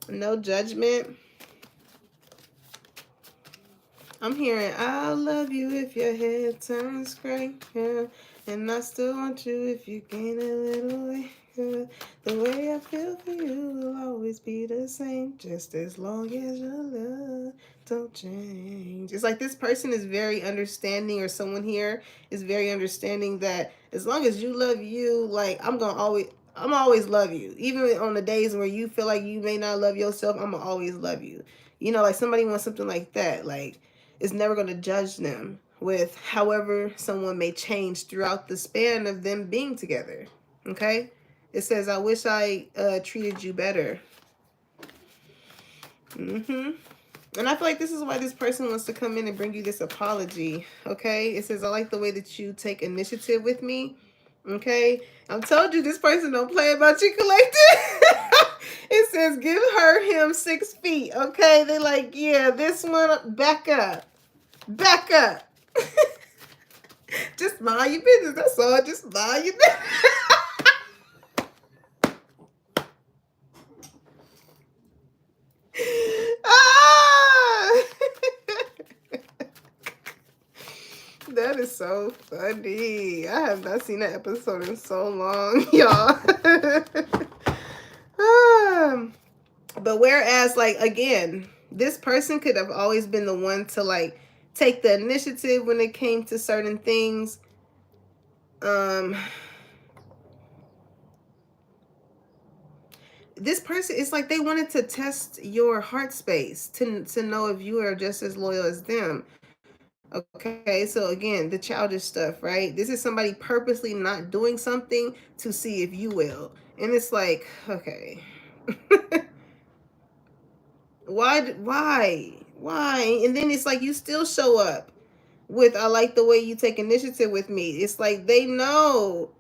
No judgment. I'm hearing, I'll love you if your head turns gray, yeah. And I still want you if you gain a little weight, yeah. The way I feel for you will always be the same, just as long as your love don't change. It's like this person is very understanding, or someone here is very understanding that as long as you love you, like I'm always love you. Even on the days where you feel like you may not love yourself, I'm gonna always love you. You know, like somebody wants something like that. Like, is never going to judge them with however someone may change throughout the span of them being together. Okay? It says, I wish I treated you better. Mm-hmm. And I feel like this is why this person wants to come in and bring you this apology. Okay? It says, I like the way that you take initiative with me. Okay? I told you this person don't play about you, collective. It says, give him 6 feet. Okay? They like, yeah, this one, back up. Back up. Just mind your business. That's all. Just mind your business. Ah! That is so funny. I have not seen that episode in so long, y'all. But whereas, like, again, this person could have always been the one to, like, take the initiative when it came to certain things. This person, it's like they wanted to test your heart space to know if you are just as loyal as them. Okay, so again, the childish stuff, right? This is somebody purposely not doing something to see if you will. And it's like, okay. Why? And then it's like you still show up with, I like the way you take initiative with me. It's like they know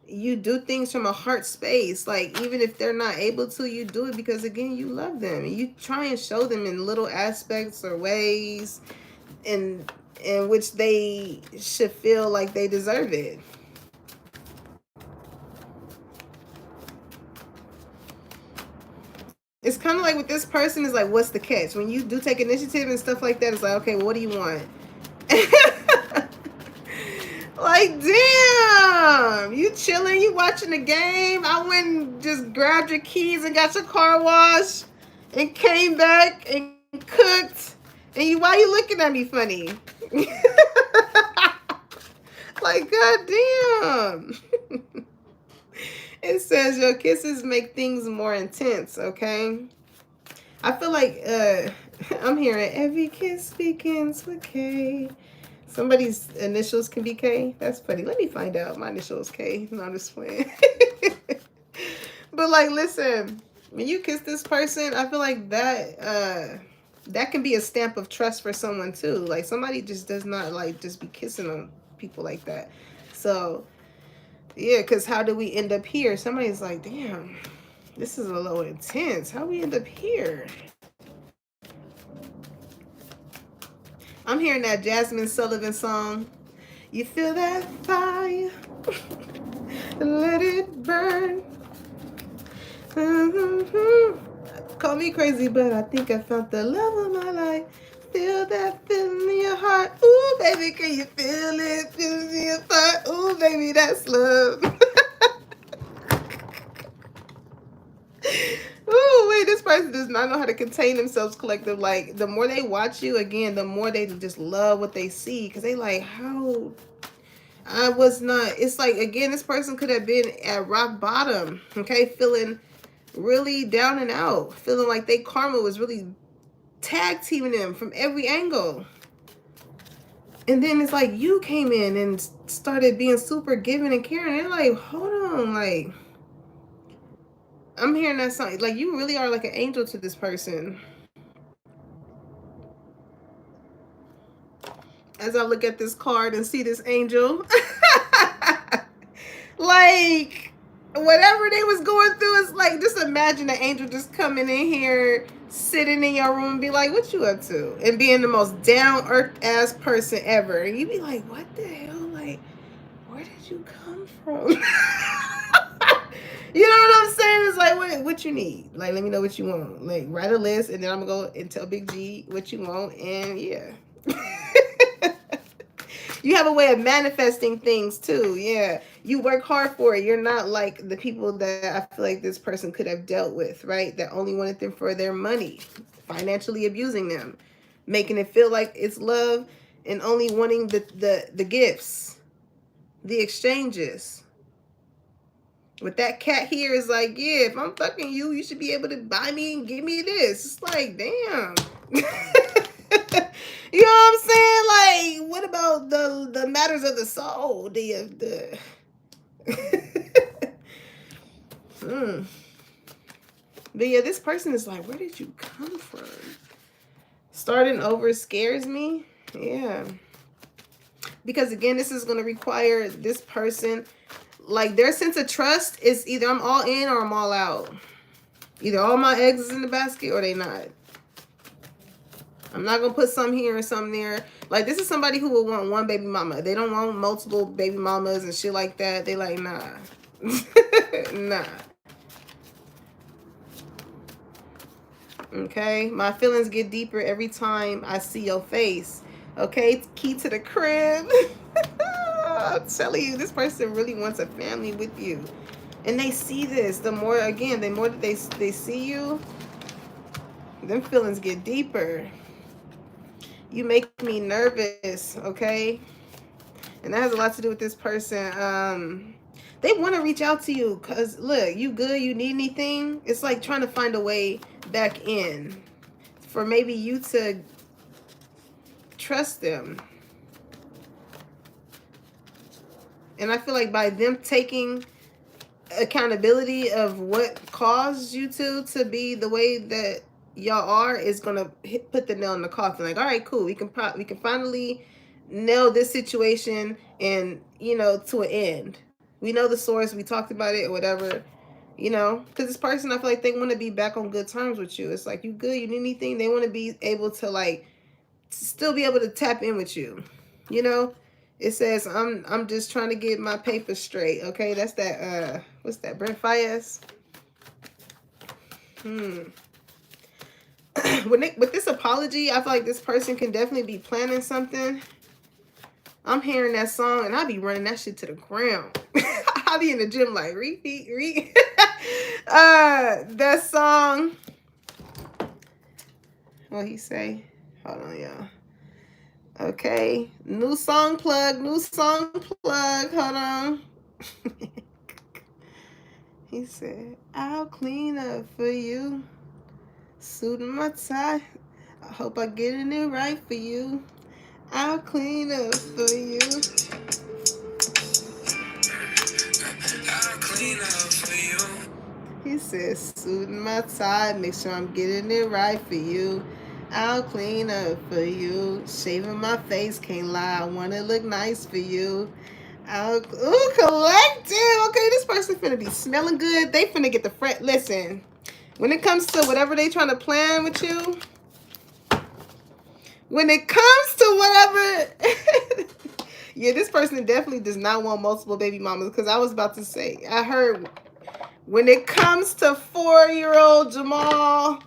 you do things from a heart space. Like, even if they're not able to, you do it because, again, you love them. And you try and show them in little aspects or ways in which they should feel like they deserve it. It's kind of like with this person is like, what's the catch? When you do take initiative and stuff like that, it's like, okay, well, what do you want? Like, damn, you chilling, you watching the game. I went and just grabbed your keys and got your car washed and came back and cooked. And why you looking at me funny? Like, goddamn. It says your kisses make things more intense, okay? I feel like I'm hearing every kiss begins with K. Somebody's initials can be K. That's funny. Let me find out. My initials K. No, I'm just playing. But like, listen, when you kiss this person, I feel like that can be a stamp of trust for someone too. Like, somebody just does not like just be kissing on people like that. So yeah, because how do we end up here? Somebody's like, damn, this is a little intense. How we end up here? I'm hearing that Jasmine Sullivan song. You feel that fire? Let it burn. Call me crazy, but I think I found the love of my life. Feel that feeling in your heart. Ooh, baby, can you feel it? Feel it in your heart. Ooh, baby, that's love. Ooh, wait, this person does not know how to contain themselves, collective. Like, the more they watch you, again, the more they just love what they see. Because they like, how I was not. It's like, again, this person could have been at rock bottom, okay? Feeling really down and out. Feeling like they karma was really tag teaming them from every angle. And then it's like you came in and started being super giving and caring. They're like, hold on, like, I'm hearing that song. Like, you really are like an angel to this person. as I look at this card and see this angel. Like, whatever they was going through, it's like, just imagine an angel just coming in here, sitting in your room and be like, what you up to? And being the most down-earth ass person ever. And you be like, what the hell? Like, where did you come from? You know what I'm saying? It's like, what you need? Like, let me know what you want. Like, write a list, and then I'm going to go and tell Big G what you want, and yeah. You have a way of manifesting things too. Yeah. You work hard for it. You're not like the people that I feel like this person could have dealt with, right? That only wanted them for their money, financially abusing them, making it feel like it's love, and only wanting the gifts, the exchanges. With that cat here is like, yeah, if I'm fucking you, you should be able to buy me and give me this. It's like, damn. You know what I'm saying? Like, what about the matters of the soul? But yeah, this person is like, where did you come from? Starting over scares me. Yeah. Because again, this is going to require this person, like, their sense of trust is either I'm all in or I'm all out. Either all my eggs is in the basket or they not. I'm not going to put some here and some there. Like, this is somebody who will want one baby mama. They don't want multiple baby mamas and shit like that. They like, nah. Nah. Okay? My feelings get deeper every time I see your face. Okay? Key to the crib. I'm telling you, this person really wants a family with you. And they see this. The more, again, the more that they see you, them feelings get deeper. You make me nervous, okay? And that has a lot to do with this person. They want to reach out to you because, look, you good, you need anything. It's like trying to find a way back in for maybe you to trust them. And I feel like by them taking accountability of what caused you to be the way that y'all are is gonna put the nail in the coffin. Like, all right, cool, we can finally nail this situation and, you know, to an end. We know the source, we talked about it or whatever, you know, because this person, I feel like they want to be back on good terms with you. It's like, you good, you need anything? They want to be able to, like, still be able to tap in with you, you know. It says, I'm just trying to get my paper straight. Okay, that's that, what's that, Brent Fayez? With this apology, I feel like this person can definitely be planning something. I'm hearing that song, and I be running that shit to the ground. I be in the gym like, repeat. That song. What he say? Hold on, y'all. Okay, new song plug. Hold on. He said, I'll clean up for you, suiting my tie. I hope I getting it right for you. I'll clean up for you. I'll clean up for you. He says, suiting my tie, make sure I'm getting it right for you. I'll clean up for you. Shaving my face, can't lie, I want to look nice for you. Ooh, collective. Okay, this person finna be smelling good. They finna get the fret. Listen, when it comes to whatever they trying to plan with you, when it comes to whatever, yeah, this person definitely does not want multiple baby mamas. Because I was about to say, I heard when it comes to 4-year-old Jamal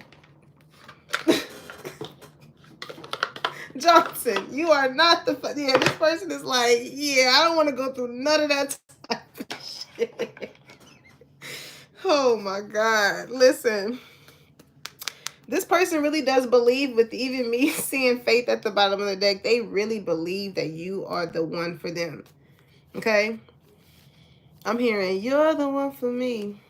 Johnson, you are not the yeah, this person is like, yeah, I don't want to go through none of that type of shit. Oh my God. Listen, this person really does believe, with even me seeing Faith at the bottom of the deck, they really believe that you are the one for them. Okay? I'm hearing, you're the one for me.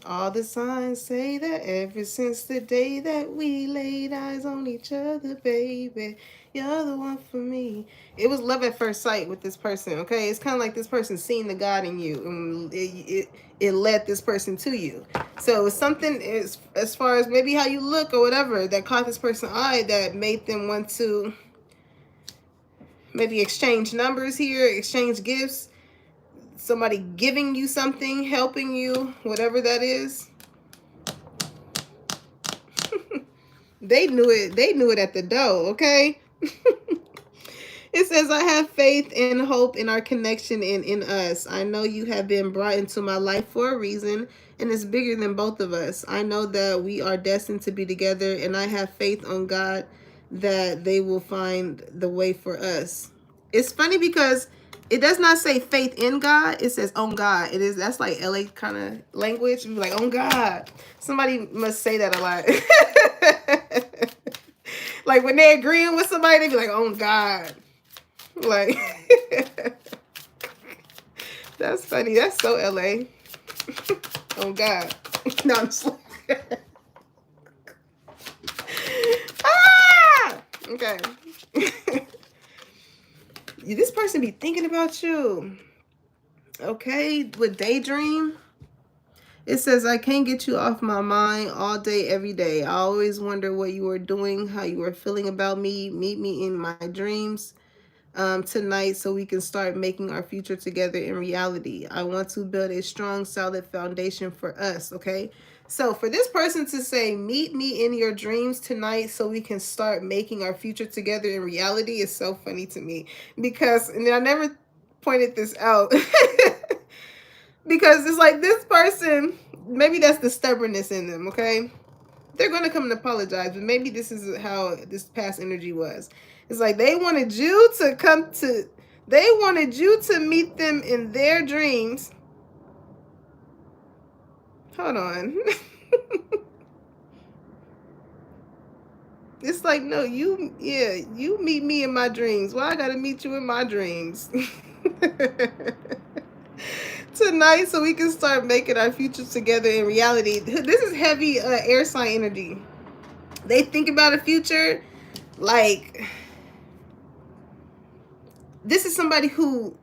All the signs say that ever since the day that we laid eyes on each other, baby, you're the one for me. It was love at first sight with this person, okay? It's kind of like this person seeing the God in you, and it led this person to you. So it's something as far as maybe how you look or whatever that caught this person's eye that made them want to Maybe exchange numbers here, exchange gifts, somebody giving you something, helping you, whatever that is. They knew it. They knew it at the door, okay? It says, I have faith and hope in our connection and in us. I know you have been brought into my life for a reason, and it's bigger than both of us. I know that we are destined to be together, and I have faith on God that they will find the way for us. It's funny because it does not say faith in God. It says on God. It is, that's like LA kind of language. Like, on God. Somebody must say that a lot. Like when they're agreeing with somebody, they be like, on God. Like, that's funny. That's so LA. Oh God. No, I'm just like, ah! Okay. This person be thinking about you. Okay, with daydream. It says, I can't get you off my mind all day, every day. I always wonder what you are doing, how you are feeling about me. Meet me in my dreams tonight so we can start making our future together in reality. I want to build a strong, solid foundation for us, okay? So for this person to say, meet me in your dreams tonight so we can start making our future together in reality is so funny to me. Because, and I never pointed this out, because it's like this person, maybe that's the stubbornness in them, okay? They're going to come and apologize, but maybe this is how this past energy was. It's like they wanted you to meet them in their dreams. Hold on. It's like, no, you meet me in my dreams. Why I got to meet you in my dreams? Tonight so we can start making our future together in reality. This is heavy air sign energy. They think about a future like this is somebody who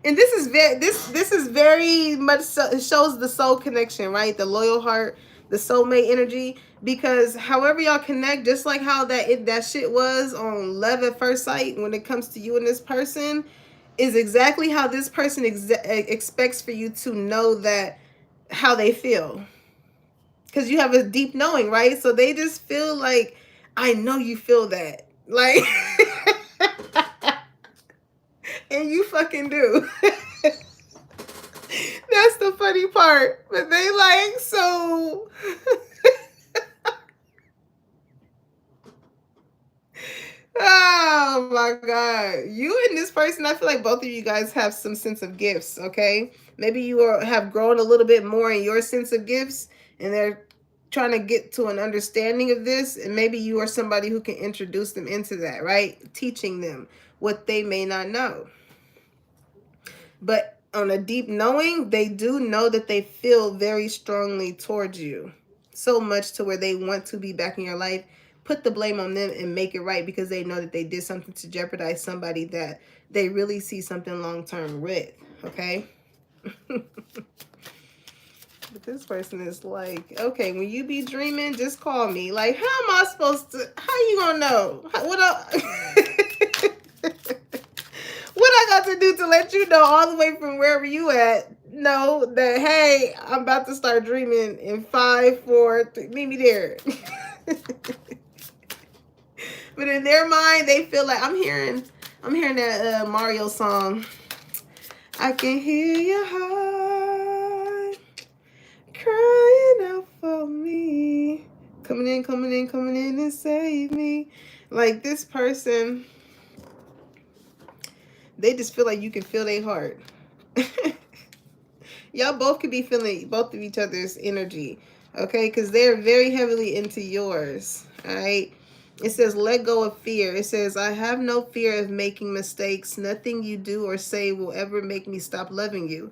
and this is very much so, it shows the soul connection, right? The loyal heart, the soulmate energy. Because however y'all connect, just like how that shit was on Love at First Sight when it comes to you and this person, is exactly how this person expects for you to know that how they feel. Because you have a deep knowing, right? So they just feel like, I know you feel that. Like, and you fucking do. That's the funny part. But they like, so... Oh my God. You and this person, I feel like both of you guys have some sense of gifts, okay? Maybe you have grown a little bit more in your sense of gifts and they're trying to get to an understanding of this. And maybe you are somebody who can introduce them into that, right? Teaching them what they may not know. But on a deep knowing, they do know that they feel very strongly towards you. So much to where they want to be back in your life. Put the blame on them and make it right because they know that they did something to jeopardize somebody that they really see something long-term with, okay? But this person is like, okay, when you be dreaming, just call me. Like, how am I supposed to, how you gonna know? What I got to do to let you know all the way from wherever you at, know that, hey, I'm about to start dreaming in 5, 4, 3, meet me there. But in their mind, they feel like I'm hearing that Mario song. I can hear your heart crying out for me. Coming in and save me. Like this person, they just feel like you can feel their heart. Y'all both could be feeling both of each other's energy. Okay, because they're very heavily into yours. All right. It says, let go of fear. It says, I have no fear of making mistakes. Nothing you do or say will ever make me stop loving you.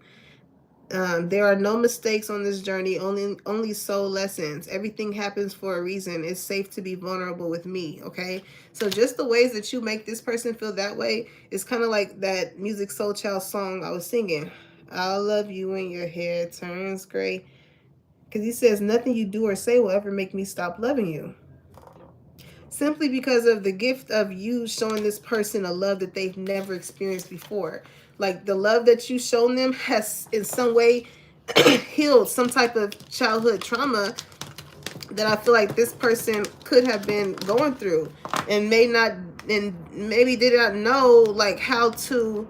There are no mistakes on this journey, only soul lessons. Everything happens for a reason. It's safe to be vulnerable with me, okay? So just the ways that you make this person feel that way is kind of like that Musiq Soulchild song I was singing. I'll love you when your hair turns gray. Because he says, nothing you do or say will ever make me stop loving you. simply because of the gift of you showing this person a love that they've never experienced before. Like the love that you shown them has in some way healed some type of childhood trauma that I feel like this person could have been going through and may not, and maybe did not know like how to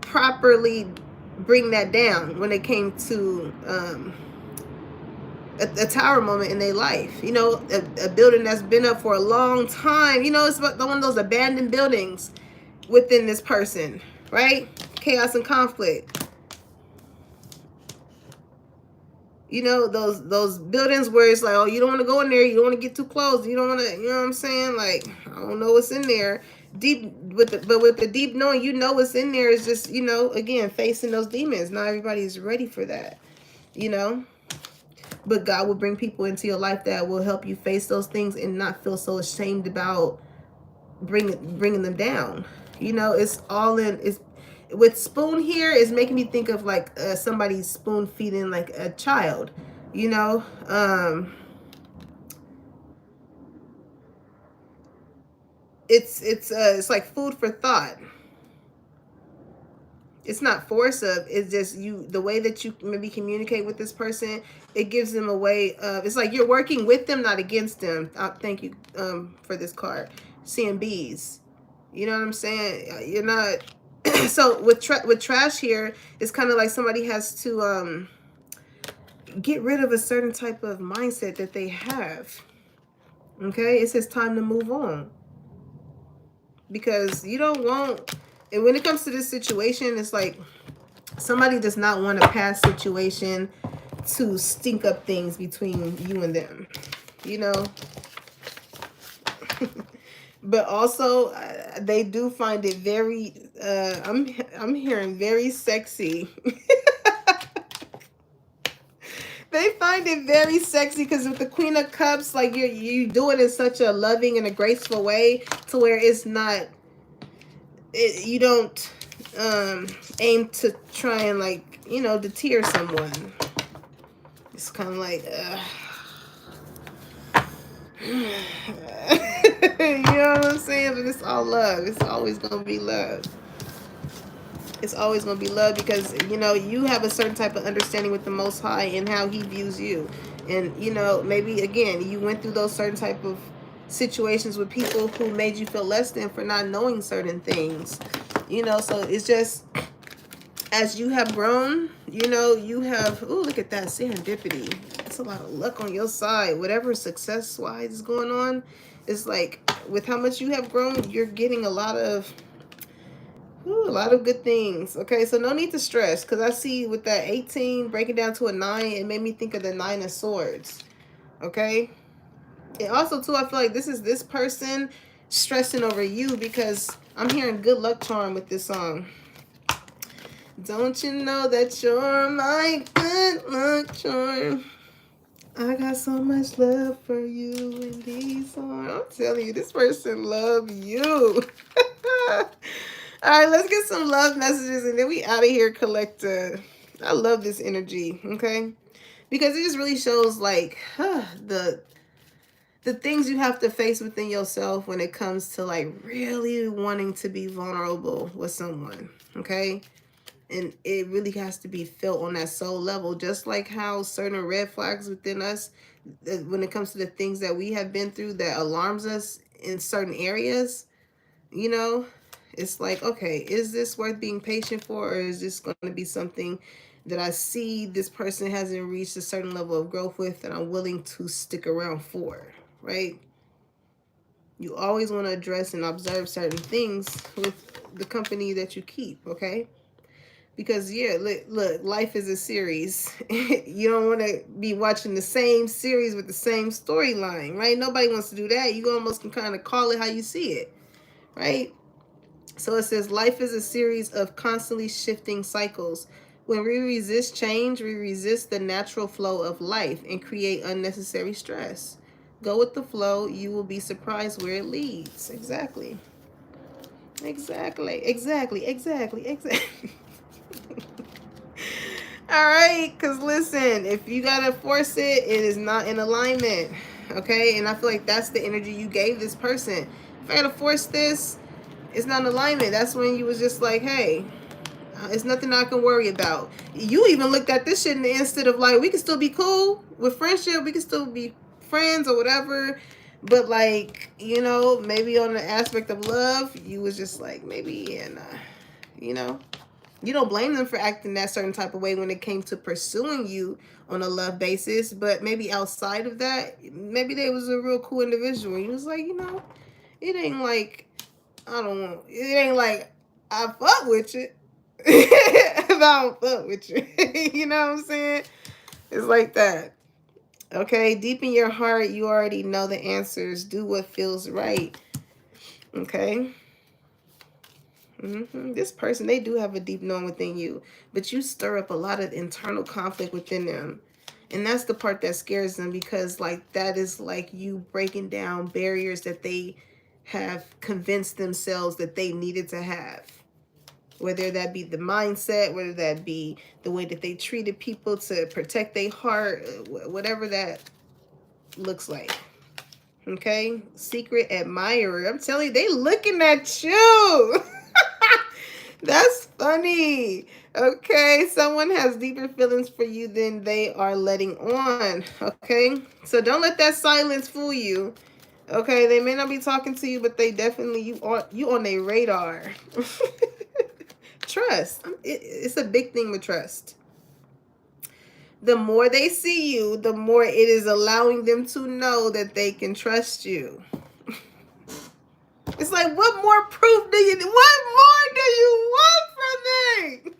properly bring that down when it came to a tower moment in their life. You know, a building that's been up for a long time. You know, it's one of those abandoned buildings within this person, right? Chaos and conflict. You know, those buildings where it's like, oh, you don't want to go in there, you don't want to get too close, you don't want to, you know what I'm saying? Like, I don't know what's in there. Deep with the deep knowing, you know what's in there is just, you know, again, facing those demons. Not everybody is ready for that, you know. But God will bring people into your life that will help you face those things and not feel so ashamed about bringing them down. You know, it's all in. It's with spoon here is making me think of like somebody spoon feeding like a child. You know, it's like food for thought. It's not force of, it's just you, the way that you maybe communicate with this person, it gives them a way of, it's like you're working with them, not against them. Thank you for this card. Seeing bees, you know what I'm saying? You're not so with trash here, it's kind of like somebody has to get rid of a certain type of mindset that they have. Okay, it's just time to move on, because you don't want, and when it comes to this situation, it's like somebody does not want a past situation to stink up things between you and them, you know. But also they do find it very I'm hearing very sexy. They find it very sexy because with the Queen of Cups, like you do it in such a loving and a graceful way to where it's not, you don't aim to try and, like, you know, deter someone. It's kind of like you know what I'm saying? But it's all love. It's always gonna be love. It's always going to be love, because, you know, you have a certain type of understanding with the Most High and how he views you. And, you know, maybe, again, you went through those certain type of situations with people who made you feel less than for not knowing certain things. You know, so it's just, as you have grown, you know, you have, ooh, look at that serendipity. It's a lot of luck on your side. Whatever success-wise is going on, it's like, with how much you have grown, you're getting a lot of good things. Okay, so no need to stress, because I see with that 18 breaking down to a 9, it made me think of the 9 of Swords. Okay, and also too, I feel like this is this person stressing over you, because I'm hearing good luck charm with this song. Don't you know that you're my good luck charm? I got so much love for you in these songs. I'm telling you, this person love you. All right, let's get some love messages and then we out of here, collector. I love this energy, okay? Because it just really shows, like, the things you have to face within yourself when it comes to, like, really wanting to be vulnerable with someone, okay? And it really has to be felt on that soul level, just like how certain red flags within us, when it comes to the things that we have been through that alarms us in certain areas, you know, it's like, okay, is this worth being patient for, or is this going to be something that I see this person hasn't reached a certain level of growth with that I'm willing to stick around for, right? You always want to address and observe certain things with the company that you keep, okay? Because, yeah, look, life is a series. You don't want to be watching the same series with the same storyline, right? Nobody wants to do that. You almost can kind of call it how you see it, right? So it says, life is a series of constantly shifting cycles. When we resist change, we resist the natural flow of life and create unnecessary stress. Go with the flow. You will be surprised where it leads. Exactly. Exactly. Exactly. Exactly. Exactly. All right. Because listen, if you got to force it, it is not in alignment. Okay, and I feel like that's the energy you gave this person. If I gotta force this, it's not in alignment. That's when you was just like, hey, it's nothing I can worry about. You even looked at this shit in the instant of like, we can still be cool with friendship, we can still be friends or whatever. But like, you know, maybe on the aspect of love, you was just like, maybe, yeah, nah. You know, you don't blame them for acting that certain type of way when it came to pursuing you on a love basis. But maybe outside of that, maybe they was a real cool individual. And you was like, you know, it ain't like, I don't want, it ain't like I fuck with you. If I don't fuck with you. You know what I'm saying? It's like that. Okay, deep in your heart, you already know the answers. Do what feels right. Okay. This person, they do have a deep knowing within you, but you stir up a lot of internal conflict within them. And that's the part that scares them, because like that is like you breaking down barriers that they have convinced themselves that they needed to have. Whether that be the mindset, whether that be the way that they treated people to protect their heart, whatever that looks like. Okay? Secret admirer. I'm telling you, they looking at you. That's funny. Okay, someone has deeper feelings for you than they are letting on. Okay, so don't let that silence fool you. Okay, they may not be talking to you, but they definitely you on their radar. Trust. It's a big thing with trust. The more they see you, the more it is allowing them to know that they can trust you. It's like, what more proof do you need? What more do you want from me?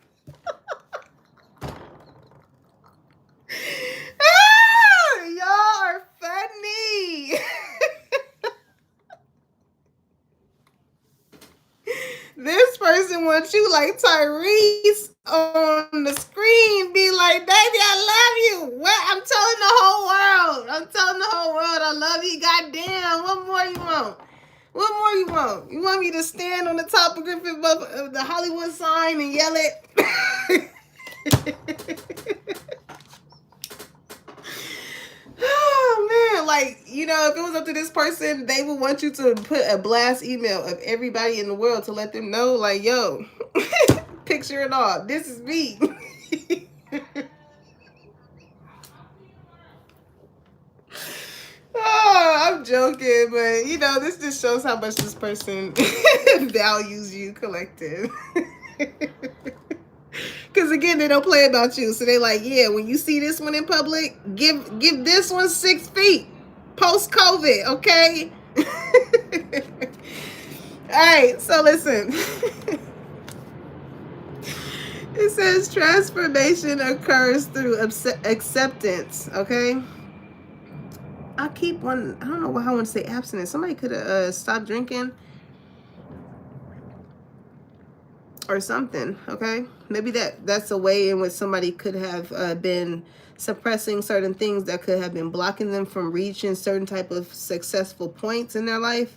Y'all are funny. This person wants you like Tyrese on the screen, be like, baby, I love you. What? I'm telling the whole world. I'm telling the whole world I love you. Goddamn. What more you want? What more you want? You want me to stand on the top of Griffith of the Hollywood sign and yell it? Oh man, like, you know, if it was up to this person, they would want you to put a blast email of everybody in the world to let them know, like, yo, picture it all. This is me. Oh, I'm joking, but you know, this just shows how much this person values you, collective. Because again, they don't play about you, so they like, yeah. When you see this one in public, give this one 6 feet, post COVID, okay? All right, so listen. It says transformation occurs through acceptance. Okay. I don't know how I want to say abstinence. Somebody could have stopped drinking or something. Okay, maybe that's a way in which somebody could have been suppressing certain things that could have been blocking them from reaching certain type of successful points in their life.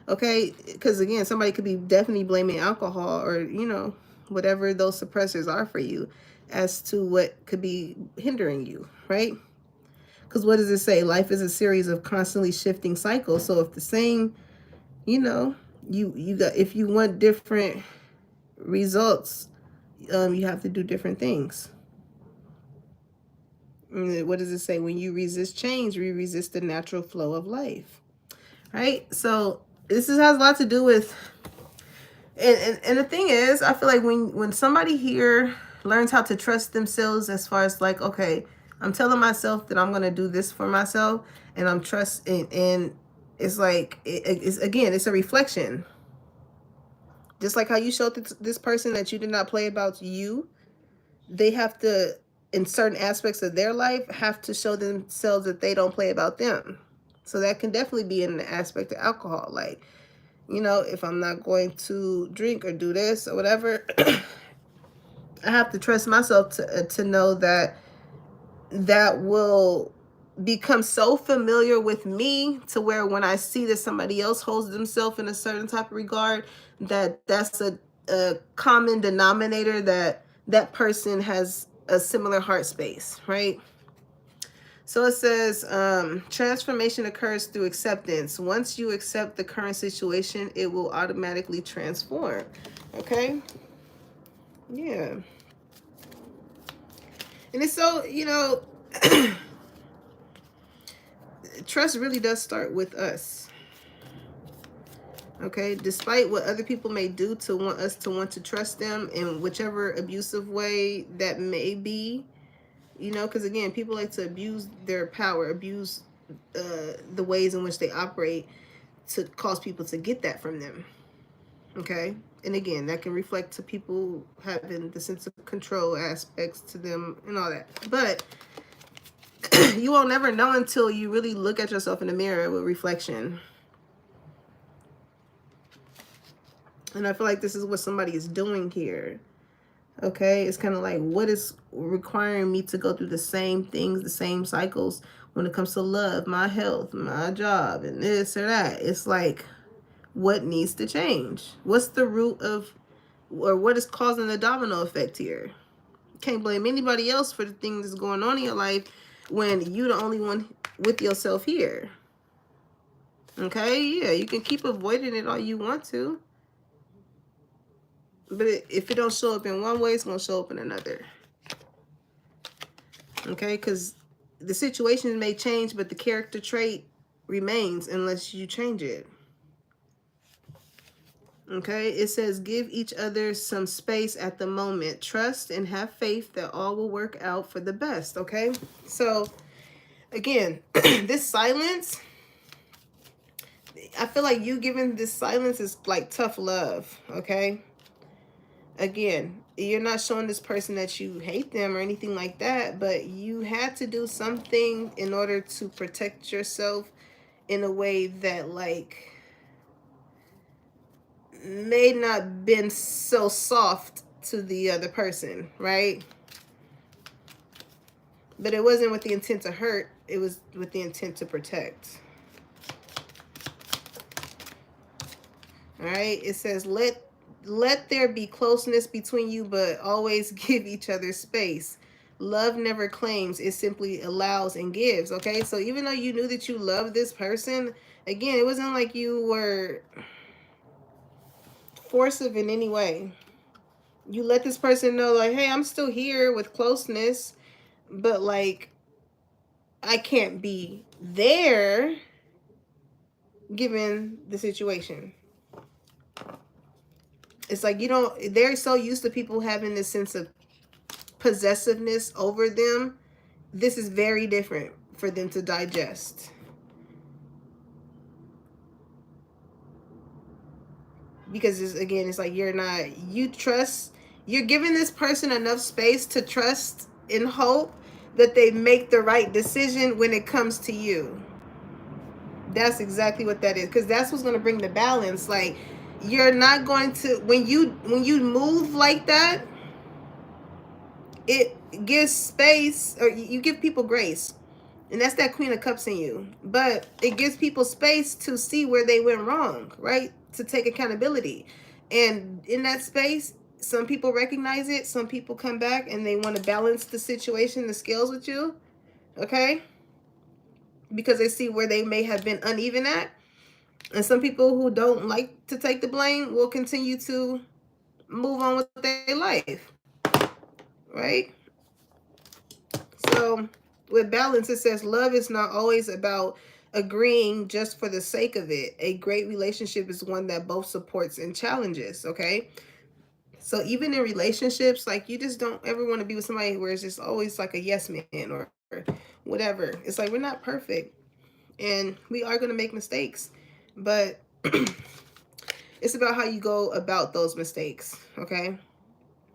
Okay, because again, somebody could be definitely blaming alcohol or, you know, whatever those suppressors are for you as to what could be hindering you, right? Because what does it say? Life is a series of constantly shifting cycles. So if the same, you know, you got, if you want different results, you have to do different things. What does it say? When you resist change, you resist the natural flow of life, right? So this has a lot to do with, and the thing is, I feel like when somebody here learns how to trust themselves, as far as like, okay, I'm telling myself that I'm gonna do this for myself, and I'm trusting, and it's like it's again, it's a reflection. Just like how you showed this person that you did not play about you, they have to, in certain aspects of their life, have to show themselves that they don't play about them. So that can definitely be in the aspect of alcohol. Like, you know, if I'm not going to drink or do this or whatever, I have to trust myself to know that that will become so familiar with me to where when I see that somebody else holds themselves in a certain type of regard, that's a common denominator, that that person has a similar heart space, right? So it says, transformation occurs through acceptance. Once you accept the current situation, it will automatically transform. Okay? Yeah. And it's so, trust really does start with us. Okay? Despite what other people may do to want us to want to trust them in whichever abusive way that may be, because again, people like to abuse their power, abuse the ways in which they operate to cause people to get that from them. Okay? And again, that can reflect to people having the sense of control aspects to them and all that. But you won't never know until you really look at yourself in the mirror with reflection. And I feel like this is what somebody is doing here. Okay? It's kind of like, what is requiring me to go through the same things, the same cycles when it comes to love, my health, my job, and this or that? It's like, what needs to change? What's the root of, or what is causing the domino effect here? Can't blame anybody else for the things that's going on in your life when you the only one with yourself here. Okay? Yeah, you can keep avoiding it all you want to. But if it don't show up in one way, it's going to show up in another. Okay? Because the situation may change, but the character trait remains unless you change it. Okay? It says, give each other some space at the moment. Trust and have faith that all will work out for the best. Okay? So, again, this silence, I feel like you giving this silence is like tough love. Okay? Again, you're not showing this person that you hate them or anything like that, but you had to do something in order to protect yourself in a way that, like, may not been so soft to the other person, right? But it wasn't with the intent to hurt, it was with the intent to protect. All right? It says, let there be closeness between you, but always give each other space. Love never claims, it simply allows and gives. Okay? So even though you knew that you loved this person, again, it wasn't like you were forcive in any way. You let this person know, like, hey, I'm still here with closeness, but like, I can't be there given the situation. It's like, they're so used to people having this sense of possessiveness over them. This is very different for them to digest. Because it's like, you're giving this person enough space to trust and hope that they make the right decision when it comes to you. That's exactly what that is, because that's what's going to bring the balance. Like, you're not going to, when you move like that, it gives space, or you give people grace, and that's that Queen of Cups in you. But it gives people space to see where they went wrong, right? To take accountability. And in that space, some people recognize it, some people come back and they want to balance the situation, the scales with you. Okay? Because they see where they may have been uneven at. And some people who don't like to take the blame will continue to move on with their life. Right? So with balance, it says love is not always about agreeing just for the sake of it. A great relationship is one that both supports and challenges. Okay? So even in relationships, like, you just don't ever want to be with somebody where it's just always like a yes man or whatever. It's like, we're not perfect and we are going to make mistakes, but it's about how you go about those mistakes. Okay?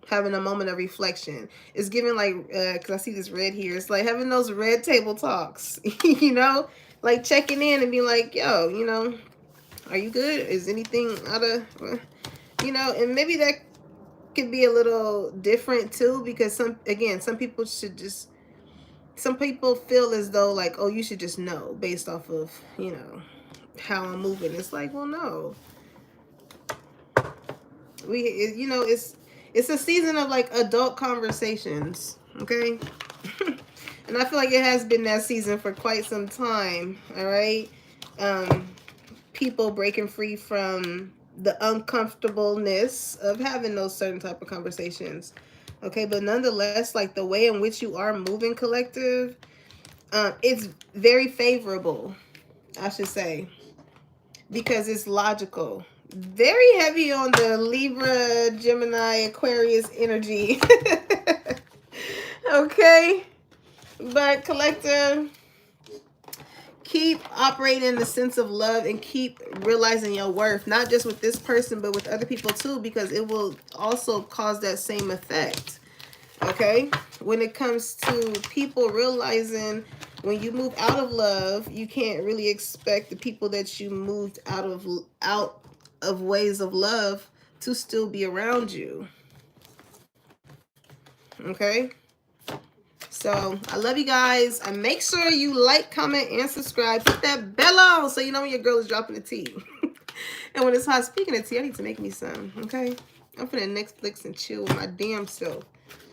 Having a moment of reflection. It's giving, like, because I see this red here. It's like having those red table talks, like checking in and being like, yo, are you good? Is anything out of, and maybe that could be a little different too, because some people feel as though, like, oh, you should just know based off of, how I'm moving. It's like, well, no. It's a season of, like, adult conversations, okay? And I feel like it has been that season for quite some time. All right. People breaking free from the uncomfortableness of having those certain type of conversations. Okay, but nonetheless, like the way in which you are moving, collective, it's very favorable, I should say, because it's logical. Very heavy on the Libra, Gemini, Aquarius energy. Okay, but collective, keep operating in the sense of love and keep realizing your worth, not just with this person, but with other people too, because it will also cause that same effect. Okay, when it comes to people realizing when you move out of love, you can't really expect the people that you moved out of ways of love to still be around you. Okay, so I love you guys, and make sure you like, comment, and subscribe. Put that bell on so you know when your girl is dropping the tea. And when it's hot, speaking of tea, I need to make me some. Okay, I'm finna Netflix and chill with my damn self.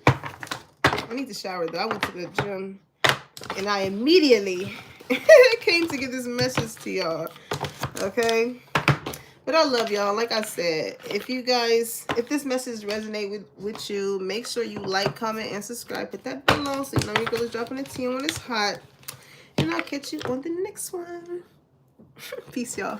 I need to shower though. I went to the gym and I immediately came to get this message to y'all. Okay, but I love y'all. Like I said, if this message resonate with you, make sure you like, comment, and subscribe. Put that bell on so you know your girl is dropping the tea when it's hot. And I'll catch you on the next one. Peace, y'all.